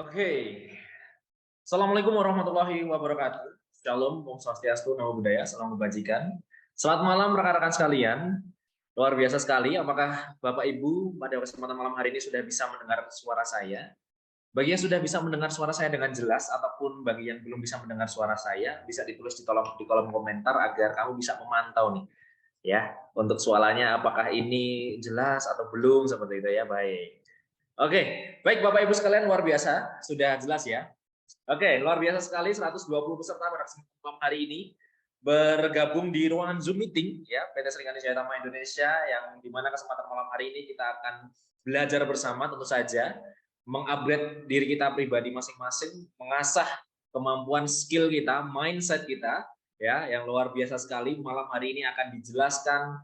Oke, Assalamualaikum warahmatullahi wabarakatuh. Shalom, Om Swastiastu, Namo Buddhaya, Salam Kebajikan. Selamat malam rekan-rekan sekalian. Luar biasa sekali, apakah Bapak Ibu pada kesempatan malam hari ini sudah bisa mendengar suara saya? Bagi yang sudah bisa mendengar suara saya dengan jelas, ataupun bagi yang belum bisa mendengar suara saya, bisa ditulis di kolom komentar agar kamu bisa memantau nih, ya, untuk suaranya apakah ini jelas atau belum, seperti itu ya, baik. Oke, baik Bapak Ibu sekalian, luar biasa, sudah jelas ya. Oke, luar biasa sekali 120 peserta pada kesempatan malam hari ini bergabung di ruangan Zoom meeting ya PT Serikandi Jaya Tama Indonesia, yang dimana kesempatan malam hari ini kita akan belajar bersama, tentu saja mengupgrade diri kita pribadi masing-masing, mengasah kemampuan skill kita, mindset kita ya, yang luar biasa sekali. Malam hari ini akan dijelaskan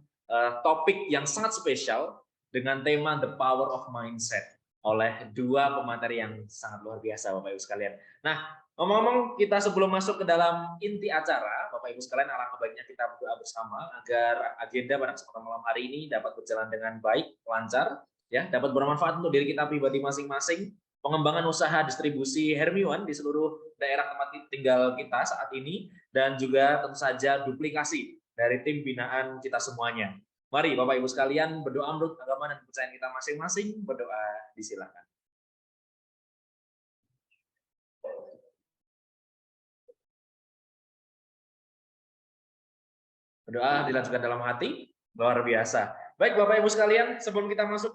topik yang sangat spesial dengan tema The Power of Mindset oleh dua pemateri yang sangat luar biasa Bapak Ibu sekalian. Nah, ngomong-ngomong, kita sebelum masuk ke dalam inti acara, Bapak Ibu sekalian, alangkah baiknya kita berdoa bersama agar agenda pada kesempatan malam hari ini dapat berjalan dengan baik, lancar, ya, dapat bermanfaat untuk diri kita pribadi masing-masing, pengembangan usaha distribusi Hermiwan di seluruh daerah tempat tinggal kita saat ini, dan juga tentu saja duplikasi dari tim binaan kita semuanya. Mari Bapak Ibu sekalian berdoa menurut agama dan kepercayaan kita masing-masing. Berdoa disilakan. Berdoa dilanjutkan dalam hati, luar biasa. Baik Bapak Ibu sekalian, sebelum kita masuk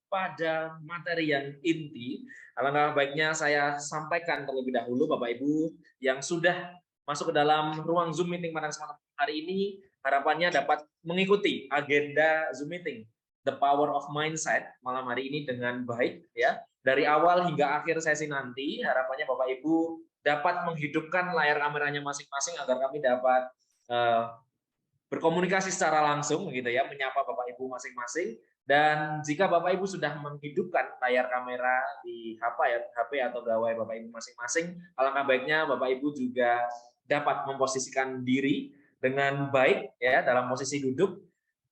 pada materi yang inti, alangkah baiknya saya sampaikan terlebih dahulu Bapak Ibu yang sudah masuk ke dalam ruang Zoom meeting pada kesempatan hari ini, harapannya dapat mengikuti agenda Zoom meeting The Power of Mindset malam hari ini dengan baik ya. Dari awal hingga akhir sesi nanti, harapannya Bapak Ibu dapat menghidupkan layar kameranya masing-masing agar kami dapat berkomunikasi secara langsung gitu ya, menyapa Bapak Ibu masing-masing. Dan jika Bapak Ibu sudah menghidupkan layar kamera di HP atau gawai Bapak Ibu masing-masing, alangkah baiknya Bapak Ibu juga dapat memposisikan diri dengan baik ya, dalam posisi duduk.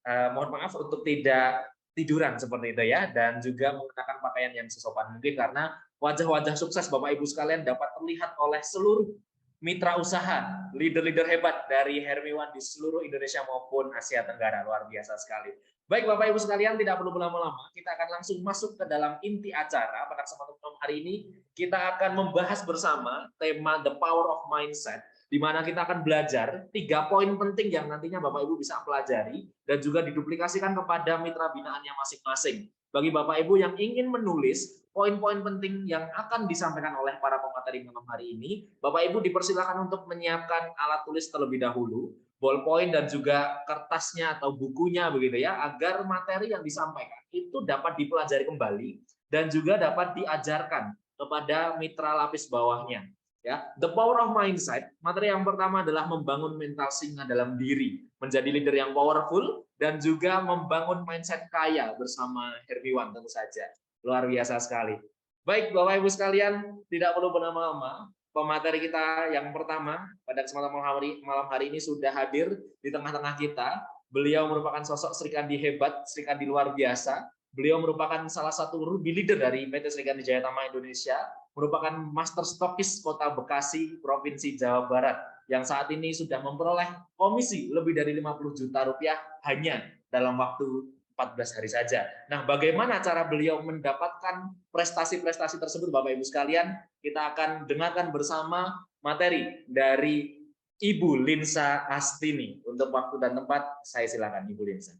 Mohon maaf untuk tidak tiduran seperti itu ya, dan juga menggunakan pakaian yang sesopan mungkin, karena wajah-wajah sukses Bapak Ibu sekalian dapat terlihat oleh seluruh mitra usaha, leader-leader hebat dari Hermiwan di seluruh Indonesia maupun Asia Tenggara. Luar biasa sekali. Baik Bapak Ibu sekalian, tidak perlu berlama-lama, kita akan langsung masuk ke dalam inti acara. Pada kesempatan hari ini kita akan membahas bersama tema The Power of Mindset, di mana kita akan belajar 3 poin penting yang nantinya Bapak Ibu bisa pelajari dan juga diduplikasikan kepada mitra binaannya masing-masing. Bagi Bapak Ibu yang ingin menulis poin-poin penting yang akan disampaikan oleh para pemateri malam hari ini, Bapak Ibu dipersilakan untuk menyiapkan alat tulis terlebih dahulu, ballpoint dan juga kertasnya atau bukunya begitu ya, agar materi yang disampaikan itu dapat dipelajari kembali dan juga dapat diajarkan kepada mitra lapis bawahnya. Ya, The Power of Mindset, materi yang pertama adalah membangun mental singa dalam diri, menjadi leader yang powerful, dan juga membangun mindset kaya bersama Hermiwan tentu saja. Luar biasa sekali. Baik Bapak Ibu sekalian, tidak perlu berlama-lama, pemateri kita yang pertama pada kesempatan malam hari ini sudah hadir di tengah-tengah kita. Beliau merupakan sosok Sri Kandi hebat, Sri Kandi luar biasa. Beliau merupakan salah satu ruby leader dari PT Serikandi Jaya Tama Indonesia, merupakan master stokis Kota Bekasi, Provinsi Jawa Barat, yang saat ini sudah memperoleh komisi lebih dari 50 juta rupiah hanya dalam waktu 14 hari saja. Nah, bagaimana cara beliau mendapatkan prestasi-prestasi tersebut, Bapak Ibu sekalian? Kita akan dengarkan bersama materi dari Ibu Linsa Astini. Untuk waktu dan tempat, saya silakan Ibu Linsa.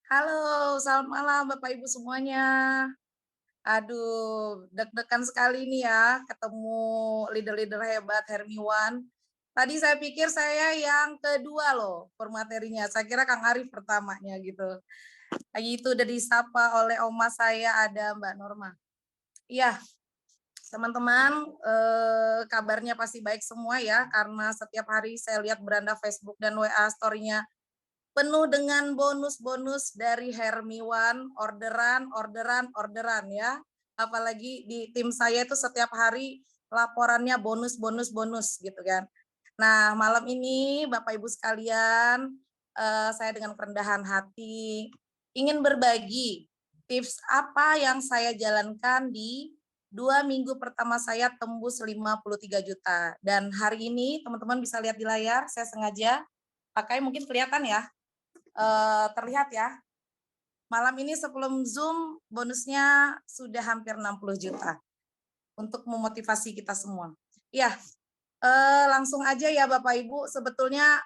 Halo, selamat malam Bapak Ibu semuanya. Aduh, deg-degan sekali nih ya ketemu leader-leader hebat Hermiwan. Tadi saya pikir saya yang kedua loh permaterinya. Saya kira Kang Arif pertamanya gitu. Lagi itu udah disapa oleh oma saya, ada Mbak Norma. Iya, teman-teman, kabarnya pasti baik semua ya, karena setiap hari saya lihat beranda Facebook dan WA story-nya penuh dengan bonus-bonus dari Hermiwan, orderan ya. Apalagi di tim saya itu setiap hari laporannya bonus gitu kan. Nah, malam ini Bapak Ibu sekalian, saya dengan kerendahan hati ingin berbagi tips apa yang saya jalankan di 2 minggu pertama saya tembus 53 juta. Dan hari ini teman-teman bisa lihat di layar, saya sengaja pakai, mungkin kelihatan ya, terlihat ya. Malam ini sebelum Zoom bonusnya sudah hampir 60 juta untuk memotivasi kita semua. Ya, langsung aja ya Bapak Ibu, sebetulnya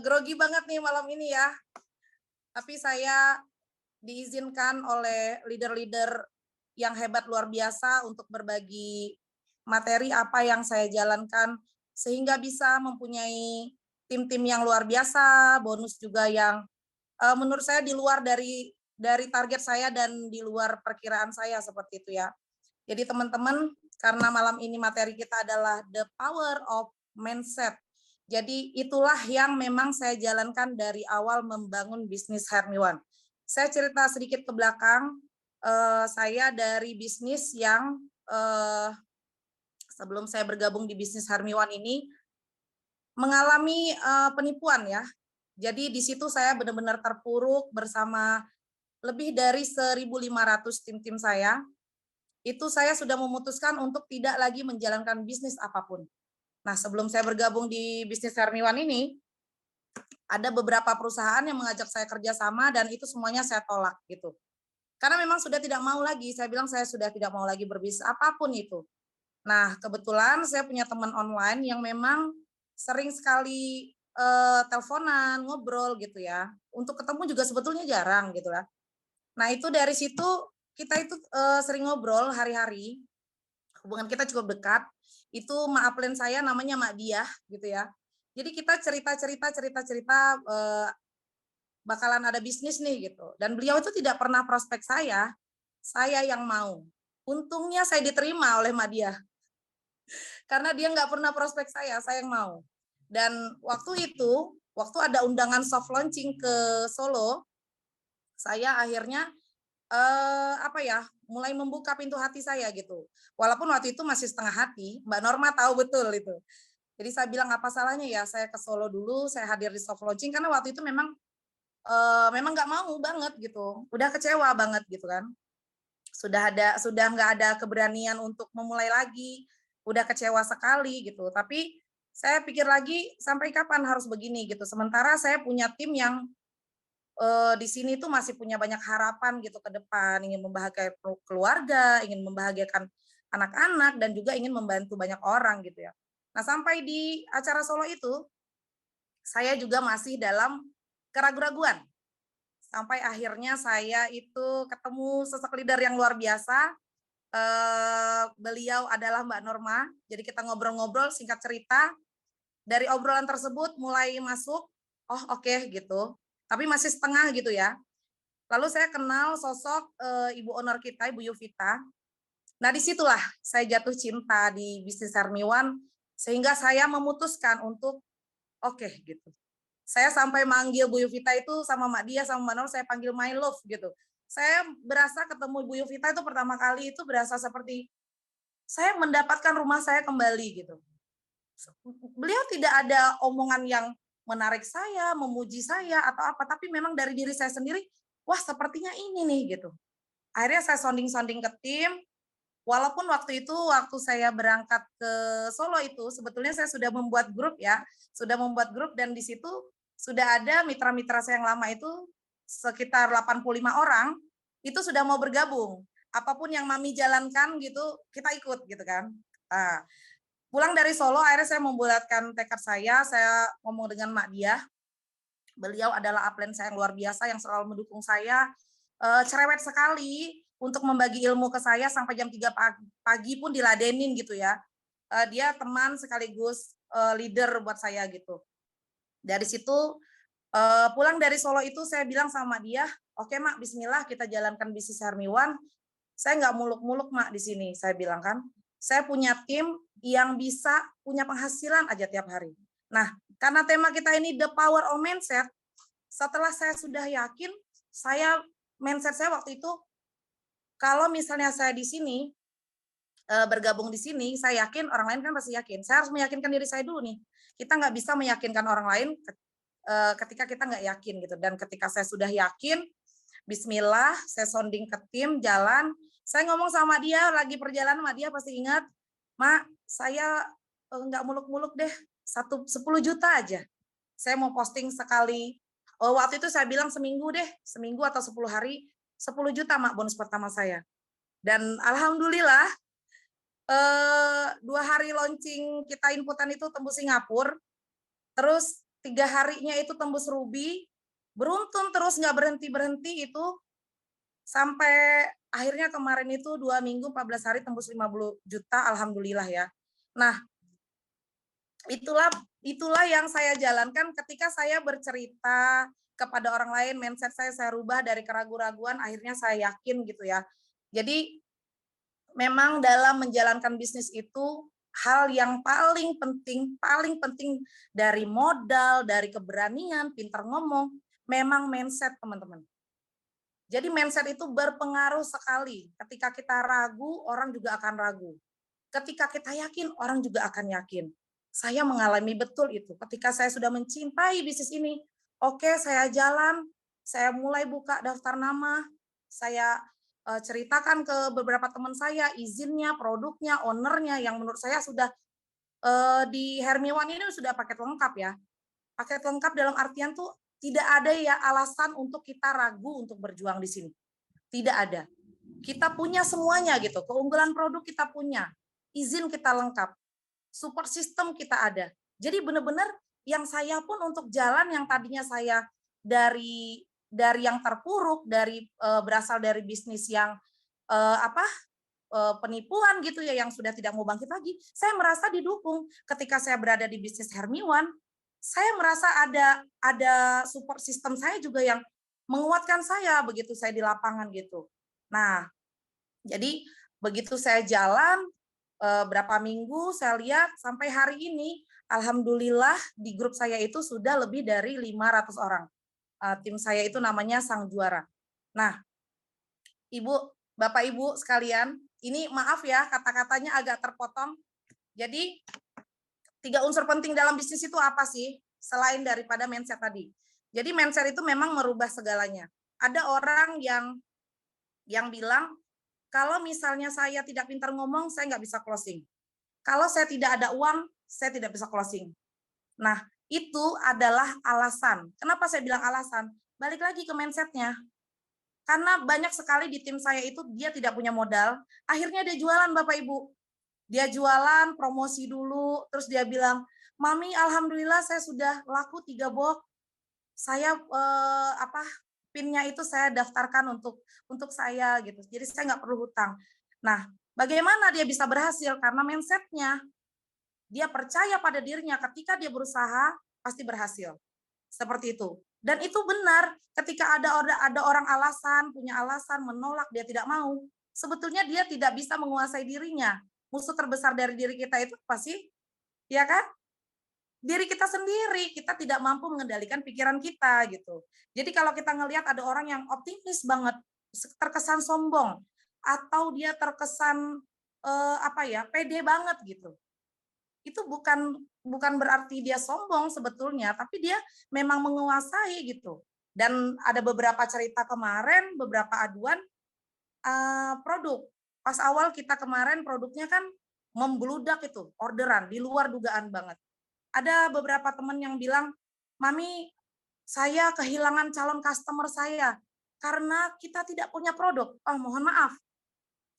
grogi banget nih malam ini ya. Tapi saya diizinkan oleh leader-leader yang hebat luar biasa untuk berbagi materi apa yang saya jalankan sehingga bisa mempunyai tim-tim yang luar biasa, bonus juga yang menurut saya di luar dari target saya dan di luar perkiraan saya seperti itu ya. Jadi teman-teman, karena malam ini materi kita adalah the power of mindset. Jadi itulah yang memang saya jalankan dari awal membangun bisnis Hermiwan. Saya cerita sedikit ke belakang, saya dari bisnis yang sebelum saya bergabung di bisnis Hermiwan ini mengalami penipuan ya. Jadi di situ saya benar-benar terpuruk bersama lebih dari 1.500 tim-tim saya. Itu saya sudah memutuskan untuk tidak lagi menjalankan bisnis apapun. Nah, sebelum saya bergabung di bisnis Hermiwan ini, ada beberapa perusahaan yang mengajak saya kerjasama dan itu semuanya saya tolak gitu. Karena memang sudah tidak mau lagi, saya bilang saya sudah tidak mau lagi berbisnis apapun itu. Nah, kebetulan saya punya teman online yang memang sering sekali teleponan, ngobrol gitu ya. Untuk ketemu juga sebetulnya jarang gitu lah. Nah, itu dari situ kita itu sering ngobrol hari-hari. Hubungan kita cukup dekat. Itu upline saya namanya Mak Diah gitu ya. Jadi kita cerita-cerita bakalan ada bisnis nih gitu. Dan beliau itu tidak pernah prospek saya yang mau. Untungnya saya diterima oleh Mak Diah. Karena dia nggak pernah prospek saya yang mau. Dan waktu itu, waktu ada undangan soft launching ke Solo, saya akhirnya mulai membuka pintu hati saya gitu. Walaupun waktu itu masih setengah hati, Mbak Norma tahu betul itu. Jadi saya bilang apa salahnya ya saya ke Solo dulu, saya hadir di soft launching karena waktu itu memang nggak mau banget gitu, udah kecewa banget gitu kan. Sudah nggak ada keberanian untuk memulai lagi, udah kecewa sekali gitu. Tapi saya pikir lagi sampai kapan harus begini gitu. Sementara saya punya tim yang di sini tuh masih punya banyak harapan gitu ke depan, ingin membahagiakan keluarga, ingin membahagiakan anak-anak dan juga ingin membantu banyak orang gitu ya. Nah, sampai di acara Solo itu saya juga masih dalam keraguan-raguan. Sampai akhirnya saya itu ketemu sosok leader yang luar biasa. Beliau adalah Mbak Norma. Jadi kita ngobrol-ngobrol, singkat cerita, dari obrolan tersebut mulai masuk, oh oke gitu. Tapi masih setengah gitu ya. Lalu saya kenal sosok Ibu owner kita, Ibu Yuvita. Nah, disitulah saya jatuh cinta di bisnis Hermiwan, sehingga saya memutuskan untuk oke gitu. Saya sampai manggil Bu Yuvita itu sama Mak Dia, sama Mbak Nur, saya panggil my love gitu. Saya berasa ketemu Bu Yuvita itu pertama kali itu berasa seperti saya mendapatkan rumah saya kembali gitu. Beliau tidak ada omongan yang menarik saya, memuji saya atau apa, tapi memang dari diri saya sendiri, wah sepertinya ini nih gitu. Akhirnya saya sounding-sounding ke tim, walaupun waktu itu waktu saya berangkat ke Solo itu sebetulnya saya sudah membuat grup ya, dan di situ sudah ada mitra-mitra saya yang lama itu sekitar 85 orang itu sudah mau bergabung. Apapun yang Mami jalankan gitu, kita ikut gitu kan. Nah, pulang dari Solo akhirnya saya membulatkan tekad saya ngomong dengan Mak Diah. Beliau adalah upline saya yang luar biasa yang selalu mendukung saya, cerewet sekali untuk membagi ilmu ke saya sampai jam 3 pagi pun diladenin gitu ya. Dia teman sekaligus leader buat saya gitu. Dari situ pulang dari Solo itu saya bilang sama dia, oke Mak, bismillah kita jalankan bisnis Hermiwan. Saya nggak muluk-muluk Mak di sini, saya bilang kan. Saya punya tim yang bisa punya penghasilan aja tiap hari. Nah, karena tema kita ini the power of mindset, setelah saya sudah yakin, mindset saya waktu itu, kalau misalnya saya di sini, bergabung di sini, saya yakin orang lain kan pasti yakin. Saya harus meyakinkan diri saya dulu nih. Kita nggak bisa meyakinkan orang lain ketika kita nggak yakin gitu. Dan ketika saya sudah yakin, Bismillah, saya sounding ke tim, jalan. Saya ngomong sama dia, lagi perjalanan sama dia pasti ingat, Mak, saya nggak muluk-muluk deh, 10 juta aja. Saya mau posting sekali. Waktu itu saya bilang seminggu deh, seminggu atau 10 hari, 10 juta Mak bonus pertama saya. Dan alhamdulillah 2 hari launching kita inputan itu tembus Singapura, terus 3 harinya itu tembus Ruby, beruntun terus nggak berhenti-berhenti itu, sampai akhirnya kemarin itu 2 minggu 14 hari tembus 50 juta, alhamdulillah ya. Nah, itulah yang saya jalankan ketika saya bercerita kepada orang lain, mindset saya rubah dari keraguan-raguan, akhirnya saya yakin gitu ya. Jadi memang dalam menjalankan bisnis itu hal yang paling penting dari modal, dari keberanian, pintar ngomong, memang mindset teman-teman. Jadi mindset itu berpengaruh sekali. Ketika kita ragu, orang juga akan ragu. Ketika kita yakin, orang juga akan yakin. Saya mengalami betul itu. Ketika saya sudah mencintai bisnis ini, oke, saya jalan, saya mulai buka daftar nama, saya ceritakan ke beberapa teman saya izinnya, produknya, ownernya yang menurut saya sudah di Hermiwan ini sudah paket lengkap ya. Paket lengkap dalam artian tuh tidak ada ya alasan untuk kita ragu untuk berjuang di sini. Tidak ada. Kita punya semuanya gitu. Keunggulan produk kita punya. Izin kita lengkap. Support system kita ada. Jadi benar-benar yang saya pun untuk jalan yang tadinya saya dari yang terpuruk, dari berasal dari bisnis yang penipuan gitu ya, yang sudah tidak mau bangkit lagi, saya merasa didukung. Ketika saya berada di bisnis Hermiwan, saya merasa ada support system saya juga yang menguatkan saya begitu saya di lapangan gitu. Nah, jadi begitu saya jalan berapa minggu, saya lihat sampai hari ini, alhamdulillah di grup saya itu sudah lebih dari 500 orang. Tim saya itu namanya Sang Juara. Nah, Bapak Ibu sekalian, ini maaf ya kata-katanya agak terpotong. Jadi 3 unsur penting dalam bisnis itu apa sih? Selain daripada mindset tadi. Jadi mindset itu memang merubah segalanya. Ada orang yang bilang, kalau misalnya saya tidak pintar ngomong, saya nggak bisa closing. Kalau saya tidak ada uang, saya tidak bisa closing. Nah, itu adalah alasan. Kenapa saya bilang alasan? Balik lagi ke mindsetnya. Karena banyak sekali di tim saya itu dia tidak punya modal, akhirnya dia jualan Bapak Ibu. Dia jualan, promosi dulu, terus dia bilang, Mami, alhamdulillah saya sudah laku 3 box. Saya PIN-nya itu saya daftarkan untuk saya gitu. Jadi saya nggak perlu hutang. Nah, bagaimana dia bisa berhasil? Karena mindset-nya. Dia percaya pada dirinya ketika dia berusaha pasti berhasil. Seperti itu. Dan itu benar, ketika ada orang punya alasan menolak, dia tidak mau. Sebetulnya dia tidak bisa menguasai dirinya. Musuh terbesar dari diri kita itu pasti, ya kan? Diri kita sendiri, kita tidak mampu mengendalikan pikiran kita gitu. Jadi kalau kita ngelihat ada orang yang optimis banget, terkesan sombong, atau dia terkesan pede banget gitu. Itu bukan berarti dia sombong sebetulnya, tapi dia memang menguasai gitu. Dan ada beberapa cerita kemarin, beberapa aduan produk. Pas awal kita kemarin produknya kan membludak itu, orderan di luar dugaan banget. Ada beberapa teman yang bilang, Mami, saya kehilangan calon customer saya karena kita tidak punya produk. Oh, mohon maaf,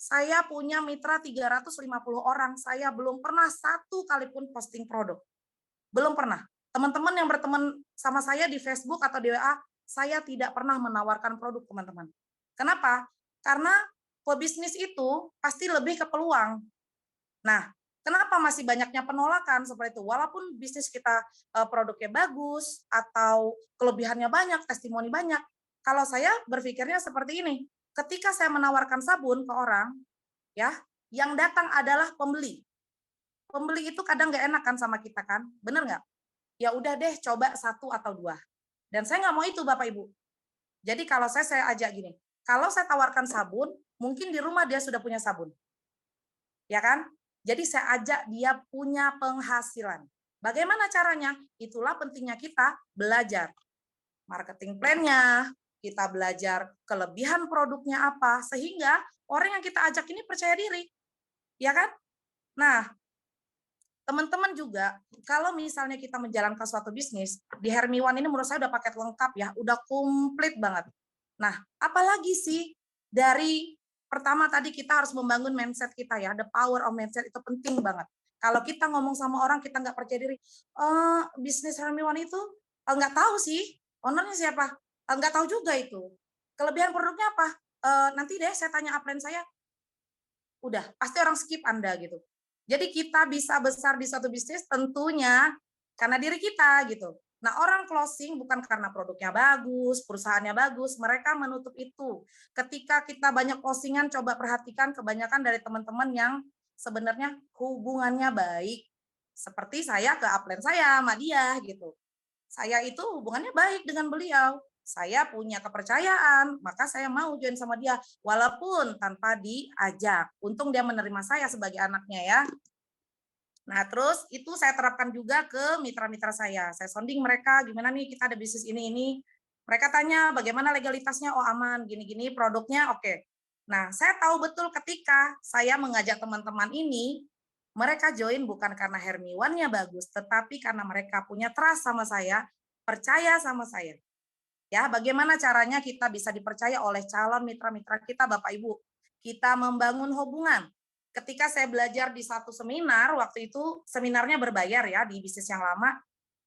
saya punya mitra 350 orang, saya belum pernah satu kali pun posting produk. Belum pernah. Teman-teman yang berteman sama saya di Facebook atau di WA, saya tidak pernah menawarkan produk, teman-teman. Kenapa? Karena pebisnis itu pasti lebih ke peluang. Nah, kenapa masih banyaknya penolakan seperti itu? Walaupun bisnis kita produknya bagus atau kelebihannya banyak, testimoni banyak. Kalau saya berpikirnya seperti ini, ketika saya menawarkan sabun ke orang, ya, yang datang adalah pembeli. Pembeli itu kadang nggak enak kan sama kita kan, bener nggak? Ya udah deh, coba 1 atau 2. Dan saya nggak mau itu Bapak Ibu. Jadi kalau saya ajak gini, kalau saya tawarkan sabun, mungkin di rumah dia sudah punya sabun. Ya kan? Jadi saya ajak dia punya penghasilan. Bagaimana caranya? Itulah pentingnya kita belajar marketing plan-nya, kita belajar kelebihan produknya apa, sehingga orang yang kita ajak ini percaya diri, ya kan? Nah, teman-teman juga, kalau misalnya kita menjalankan suatu bisnis, di Hermiwan ini menurut saya udah paket lengkap ya, udah komplit banget. Nah, apalagi sih dari pertama tadi kita harus membangun mindset kita ya, the power of mindset itu penting banget. Kalau kita ngomong sama orang kita nggak percaya diri, bisnis Hermiwan itu nggak tahu sih, ownernya siapa, nggak tahu juga itu. Kelebihan produknya apa? Nanti deh saya tanya upline saya, udah pasti orang skip Anda gitu. Jadi kita bisa besar di suatu bisnis tentunya karena diri kita gitu. Nah, orang closing bukan karena produknya bagus, perusahaannya bagus, mereka menutup itu. Ketika kita banyak closingan, coba perhatikan kebanyakan dari teman-teman yang sebenarnya hubungannya baik. Seperti saya ke upline saya sama dia gitu. Saya itu hubungannya baik dengan beliau. Saya punya kepercayaan, maka saya mau join sama dia, walaupun tanpa diajak. Untung dia menerima saya sebagai anaknya ya. Nah, terus itu saya terapkan juga ke mitra-mitra saya. Saya sounding mereka, gimana nih kita ada bisnis ini. Mereka tanya, bagaimana legalitasnya? Oh aman, gini-gini, produknya oke. Nah, saya tahu betul ketika saya mengajak teman-teman ini, mereka join bukan karena Hermiwannya bagus, tetapi karena mereka punya trust sama saya, percaya sama saya. Ya, bagaimana caranya kita bisa dipercaya oleh calon mitra-mitra kita, Bapak Ibu? Kita membangun hubungan. Ketika saya belajar di satu seminar, waktu itu seminarnya berbayar ya di bisnis yang lama,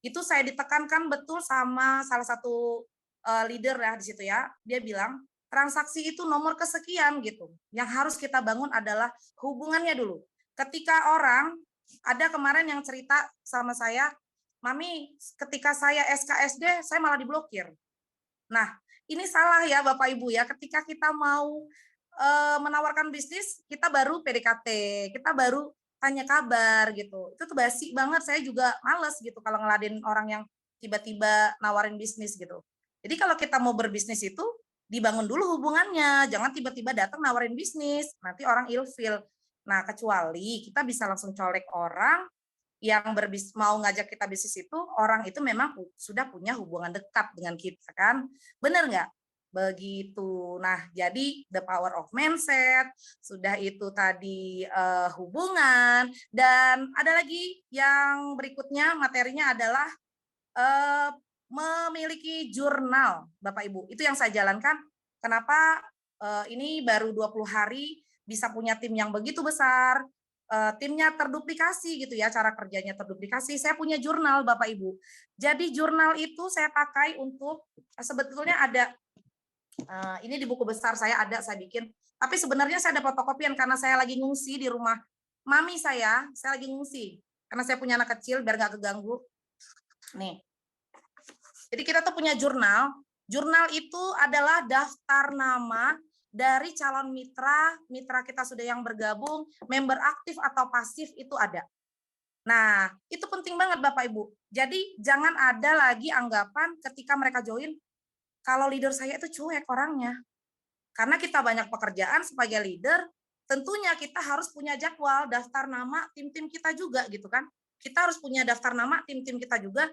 itu saya ditekankan betul sama salah satu leader ya di situ ya. Dia bilang, transaksi itu nomor kesekian gitu. Yang harus kita bangun adalah hubungannya dulu. Ketika orang, ada kemarin yang cerita sama saya, Mami, ketika saya SKSD, saya malah diblokir. Nah, ini salah ya Bapak Ibu ya, ketika kita mau menawarkan bisnis, kita baru PDKT, kita baru tanya kabar gitu. Itu tuh basi banget, saya juga males gitu kalau ngeladenin orang yang tiba-tiba nawarin bisnis gitu. Jadi kalau kita mau berbisnis itu dibangun dulu hubungannya, jangan tiba-tiba datang nawarin bisnis, nanti orang ilfeel. Nah, kecuali kita bisa langsung colek orang yang mau ngajak kita bisnis itu, orang itu memang sudah punya hubungan dekat dengan kita kan. Benar nggak? Begitu. Nah, jadi the power of mindset, sudah itu tadi hubungan, dan ada lagi yang berikutnya materinya adalah memiliki jurnal, Bapak Ibu. Itu yang saya jalankan. Kenapa ini baru 20 hari bisa punya tim yang begitu besar, timnya terduplikasi gitu ya, cara kerjanya terduplikasi. Saya punya jurnal Bapak Ibu. Jadi jurnal itu saya pakai untuk, sebetulnya ada, ini di buku besar saya ada, saya bikin. Tapi sebenarnya saya ada fotokopian karena saya lagi ngungsi di rumah mami saya lagi ngungsi. Karena saya punya anak kecil biar nggak keganggu. Nih, jadi kita tuh punya jurnal. Jurnal itu adalah daftar nama dari calon mitra, mitra kita sudah yang bergabung, member aktif atau pasif itu ada. Nah, itu penting banget Bapak Ibu. Jadi jangan ada lagi anggapan ketika mereka join, kalau leader saya itu cuek orangnya. Karena kita banyak pekerjaan sebagai leader, tentunya kita harus punya jadwal, daftar nama tim-tim kita juga gitu kan. Kita harus punya daftar nama tim-tim kita juga,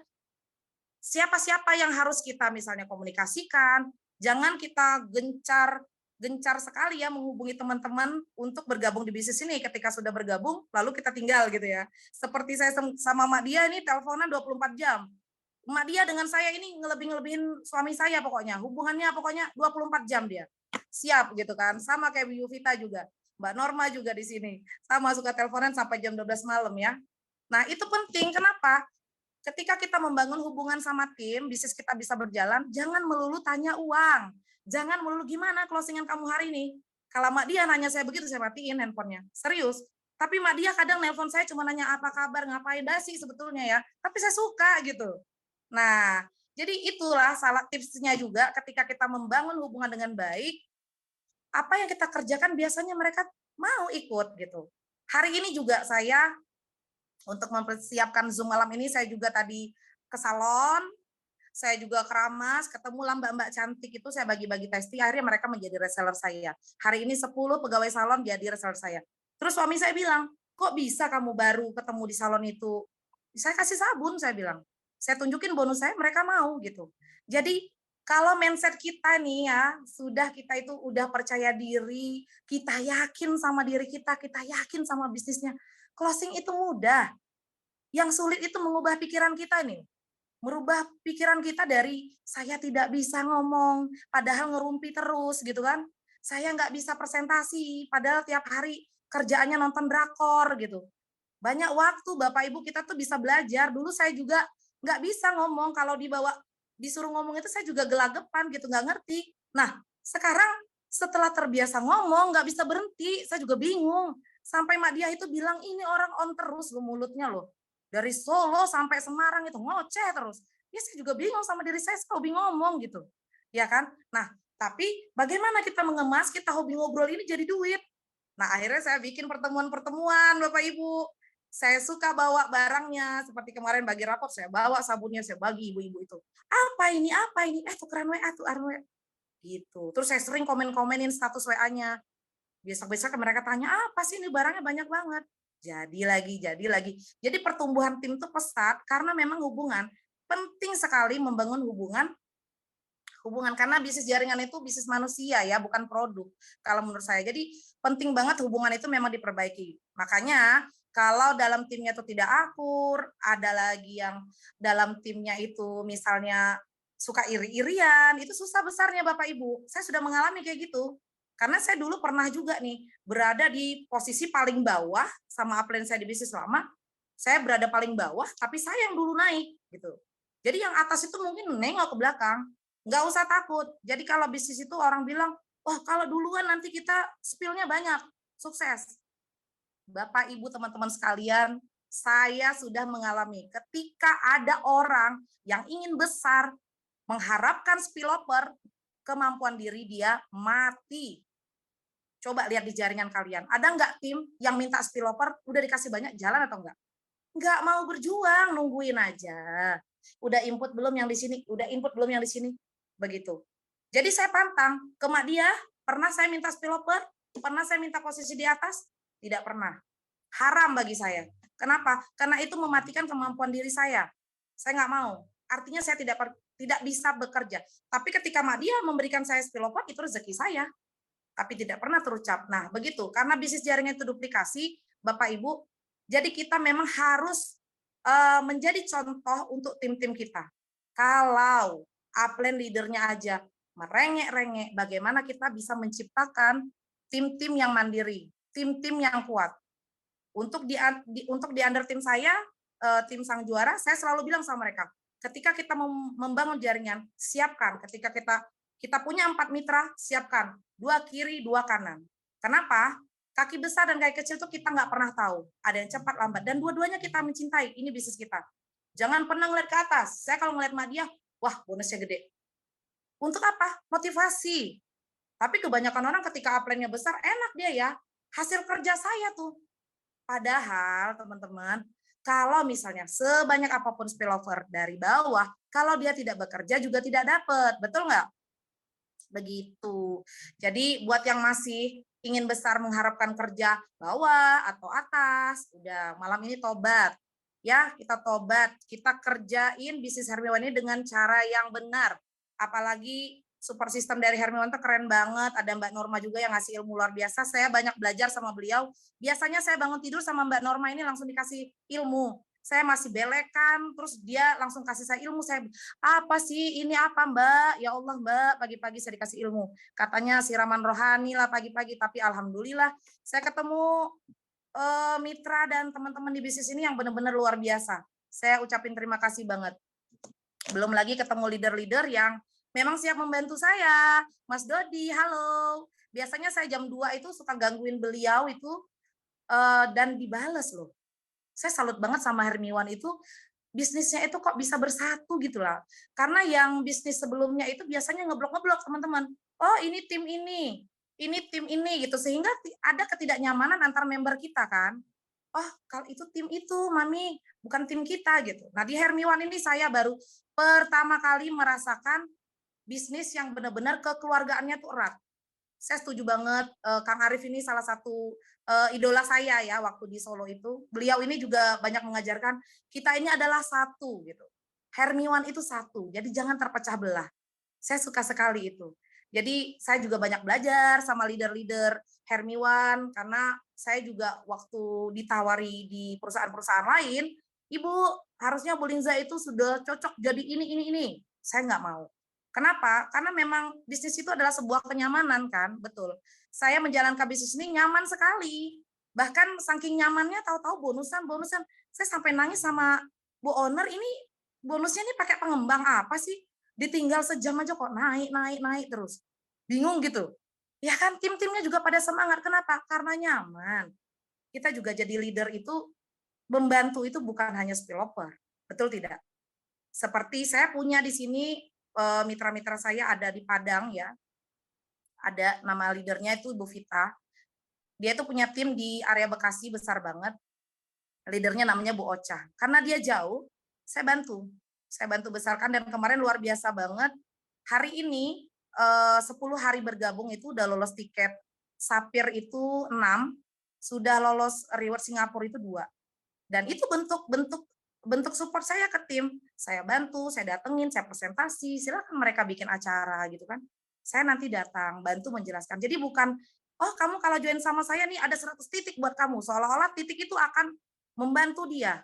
siapa-siapa yang harus kita misalnya komunikasikan, jangan kita gencar sekali ya menghubungi teman-teman untuk bergabung di bisnis ini. Ketika sudah bergabung, lalu kita tinggal gitu ya. Seperti saya sama Mak Dia ini teleponan 24 jam. Mak Dia dengan saya ini ngelebihin suami saya pokoknya. Hubungannya pokoknya 24 jam dia. Siap gitu kan. Sama kayak Bu Yuvita juga. Mbak Norma juga di sini. Sama suka teleponan sampai jam 12 malam ya. Nah, itu penting. Kenapa? Ketika kita membangun hubungan sama tim, bisnis kita bisa berjalan, jangan melulu tanya uang. Jangan melulu gimana closingan kamu hari ini. Kalau Mak Dia nanya saya begitu, saya matiin handphonenya. Serius. Tapi Mak Dia kadang nelpon saya cuma nanya apa kabar, ngapain basi sebetulnya ya. Tapi saya suka gitu. Nah, jadi itulah salah tipsnya juga ketika kita membangun hubungan dengan baik, apa yang kita kerjakan biasanya mereka mau ikut gitu. Hari ini juga saya untuk mempersiapkan Zoom malam ini, saya juga tadi ke salon, saya juga keramas, ketemulah mbak-mbak cantik itu, saya bagi-bagi testing, akhirnya mereka menjadi reseller saya. Hari ini 10 pegawai salon jadi reseller saya. Terus suami saya bilang, kok bisa kamu baru ketemu di salon itu Saya kasih sabun, saya bilang. Saya tunjukin bonus saya, mereka mau gitu. Jadi kalau mindset kita nih ya, sudah kita itu udah percaya diri, kita yakin sama diri kita yakin sama bisnisnya. Closing itu mudah. Yang sulit itu mengubah pikiran kita nih. Merubah pikiran kita dari saya tidak bisa ngomong, padahal ngerumpi terus gitu kan. Saya nggak bisa presentasi, padahal tiap hari kerjaannya nonton drakor gitu. Banyak waktu Bapak Ibu kita tuh bisa belajar. Dulu saya juga nggak bisa ngomong, kalau disuruh ngomong itu saya juga gelagapan gitu, nggak ngerti. Nah, sekarang setelah terbiasa ngomong, nggak bisa berhenti, saya juga bingung. Sampai mak dia itu bilang, ini orang on terus loh mulutnya loh. Dari Solo sampai Semarang itu ngoceh terus. Ya saya juga bingung sama diri saya hobi ngomong gitu. Ya kan? Nah, tapi bagaimana kita mengemas kita hobi ngobrol ini jadi duit? Nah, akhirnya saya bikin pertemuan-pertemuan Bapak Ibu. Saya suka bawa barangnya, seperti kemarin bagi rapor, saya bawa sabunnya, saya bagi ibu-ibu itu. Apa ini? Apa ini? Tukeran WA, tukeran WA. Gitu. Terus saya sering komen-komenin status WA-nya. Besok-besok mereka tanya, apa sih ini barangnya banyak banget. Jadi lagi, jadi lagi. Jadi pertumbuhan tim itu pesat karena memang hubungan. Penting sekali membangun hubungan karena bisnis jaringan itu bisnis manusia ya, bukan produk kalau menurut saya. Jadi penting banget hubungan itu memang diperbaiki. Makanya kalau dalam timnya itu tidak akur, ada lagi yang dalam timnya itu misalnya suka iri-irian, itu susah besarnya Bapak Ibu. Saya sudah mengalami kayak gitu. Karena saya dulu pernah juga nih berada di posisi paling bawah sama upline saya di bisnis lama. Saya berada paling bawah, tapi saya yang dulu naik gitu. Jadi yang atas itu mungkin nengok ke belakang, nggak usah takut. Jadi kalau bisnis itu orang bilang, wah kalau duluan nanti kita spill-nya banyak, sukses. Bapak, Ibu, teman-teman sekalian, saya sudah mengalami ketika ada orang yang ingin besar, mengharapkan spillover, kemampuan diri dia mati. Coba lihat di jaringan kalian, ada nggak tim yang minta spillover, udah dikasih banyak, jalan atau enggak? Nggak mau berjuang, nungguin aja. Udah input belum yang di sini, udah input belum yang di sini, begitu. Jadi saya pantang ke mak dia, pernah saya minta spillover, pernah saya minta posisi di atas, tidak pernah. Haram bagi saya. Kenapa? Karena itu mematikan kemampuan diri saya. Saya nggak mau. Artinya saya tidak bisa bekerja. Tapi ketika mak dia memberikan saya spillover, itu rezeki saya. Tapi tidak pernah terucap. Nah, begitu. Karena bisnis jaringan itu duplikasi, Bapak Ibu, jadi kita memang harus menjadi contoh untuk tim-tim kita. Kalau upline leadernya aja merengek-rengek, bagaimana kita bisa menciptakan tim-tim yang mandiri, tim-tim yang kuat. Untuk di under tim saya, tim Sang Juara, saya selalu bilang sama mereka, ketika kita membangun jaringan, siapkan. Ketika kita punya 4 mitra, siapkan 2 kiri, 2 kanan. Kenapa? Kaki besar dan kaki kecil itu kita nggak pernah tahu. Ada yang cepat, lambat. Dan dua-duanya kita mencintai. Ini bisnis kita. Jangan pernah ngeliat ke atas. Saya kalau ngeliat Madia, wah bonusnya gede. Untuk apa? Motivasi. Tapi kebanyakan orang ketika upline-nya besar, enak dia ya. Hasil kerja saya tuh. Padahal teman-teman, kalau misalnya sebanyak apapun spillover dari bawah, kalau dia tidak bekerja juga tidak dapat. Betul nggak? Begitu. Jadi buat yang masih ingin besar mengharapkan kerja bawah atau atas, udah malam ini tobat. Ya, kita tobat, kita kerjain bisnis Hermiwan ini dengan cara yang benar. Apalagi support system dari Hermiwan itu keren banget, ada Mbak Norma juga yang ngasih ilmu luar biasa. Saya banyak belajar sama beliau. Biasanya saya bangun tidur sama Mbak Norma ini langsung dikasih ilmu. Saya masih belekan, terus dia langsung kasih saya ilmu. Saya, apa sih ini apa Mbak? Ya Allah Mbak, pagi-pagi saya dikasih ilmu. Katanya siraman rohani lah pagi-pagi, tapi alhamdulillah saya ketemu mitra dan teman-teman di bisnis ini yang benar-benar luar biasa. Saya ucapin terima kasih banget. Belum lagi ketemu leader-leader yang memang siap membantu saya. Mas Dodi, halo. Biasanya saya jam 2 itu suka gangguin beliau itu dan dibales loh. Saya salut banget sama Hermiwan itu, bisnisnya itu kok bisa bersatu gitu lah. Karena yang bisnis sebelumnya itu biasanya ngeblok-ngeblok teman-teman. Oh ini tim ini gitu. Sehingga ada ketidaknyamanan antar member kita kan. Oh kalau itu tim itu Mami, bukan tim kita gitu. Nah di Hermiwan ini saya baru pertama kali merasakan bisnis yang benar-benar kekeluargaannya tuh erat. saya setuju banget, Kang Arif ini salah satu idola saya ya waktu di Solo itu. Beliau ini juga banyak mengajarkan kita ini adalah satu gitu. Hermiwan itu satu, jadi jangan terpecah belah. Saya suka sekali itu. Jadi saya juga banyak belajar sama leader-leader Hermiwan karena saya juga waktu ditawari di perusahaan-perusahaan lain, Ibu harusnya Bu Linza itu sudah cocok jadi ini. Saya nggak mau. Kenapa? Karena memang bisnis itu adalah sebuah kenyamanan kan, betul. Saya menjalankan bisnis ini nyaman sekali. Bahkan saking nyamannya tahu-tahu bonusan. Saya sampai nangis sama Bu owner, ini bonusnya ini pakai pengembang apa sih? Ditinggal sejam aja kok naik terus. Bingung gitu. Ya kan tim-timnya juga pada semangat. Kenapa? Karena nyaman. Kita juga jadi leader itu membantu itu bukan hanya spillover. Betul tidak? Seperti saya punya di sini mitra-mitra saya ada di Padang ya. Ada nama leadernya itu Ibu Vita. Dia itu punya tim di area Bekasi besar banget. Leadernya namanya Bu Ocha. Karena dia jauh, saya bantu. Saya bantu besarkan dan kemarin luar biasa banget. Hari ini 10 hari bergabung itu udah lolos tiket Sapir itu 6, sudah lolos reward Singapura itu 2. Dan itu bentuk support saya ke tim. Saya bantu, saya datengin, saya presentasi, silakan mereka bikin acara gitu kan. Saya nanti datang, bantu menjelaskan. Jadi bukan, oh kamu kalau join sama saya nih ada 100 titik buat kamu. Seolah-olah titik itu akan membantu dia.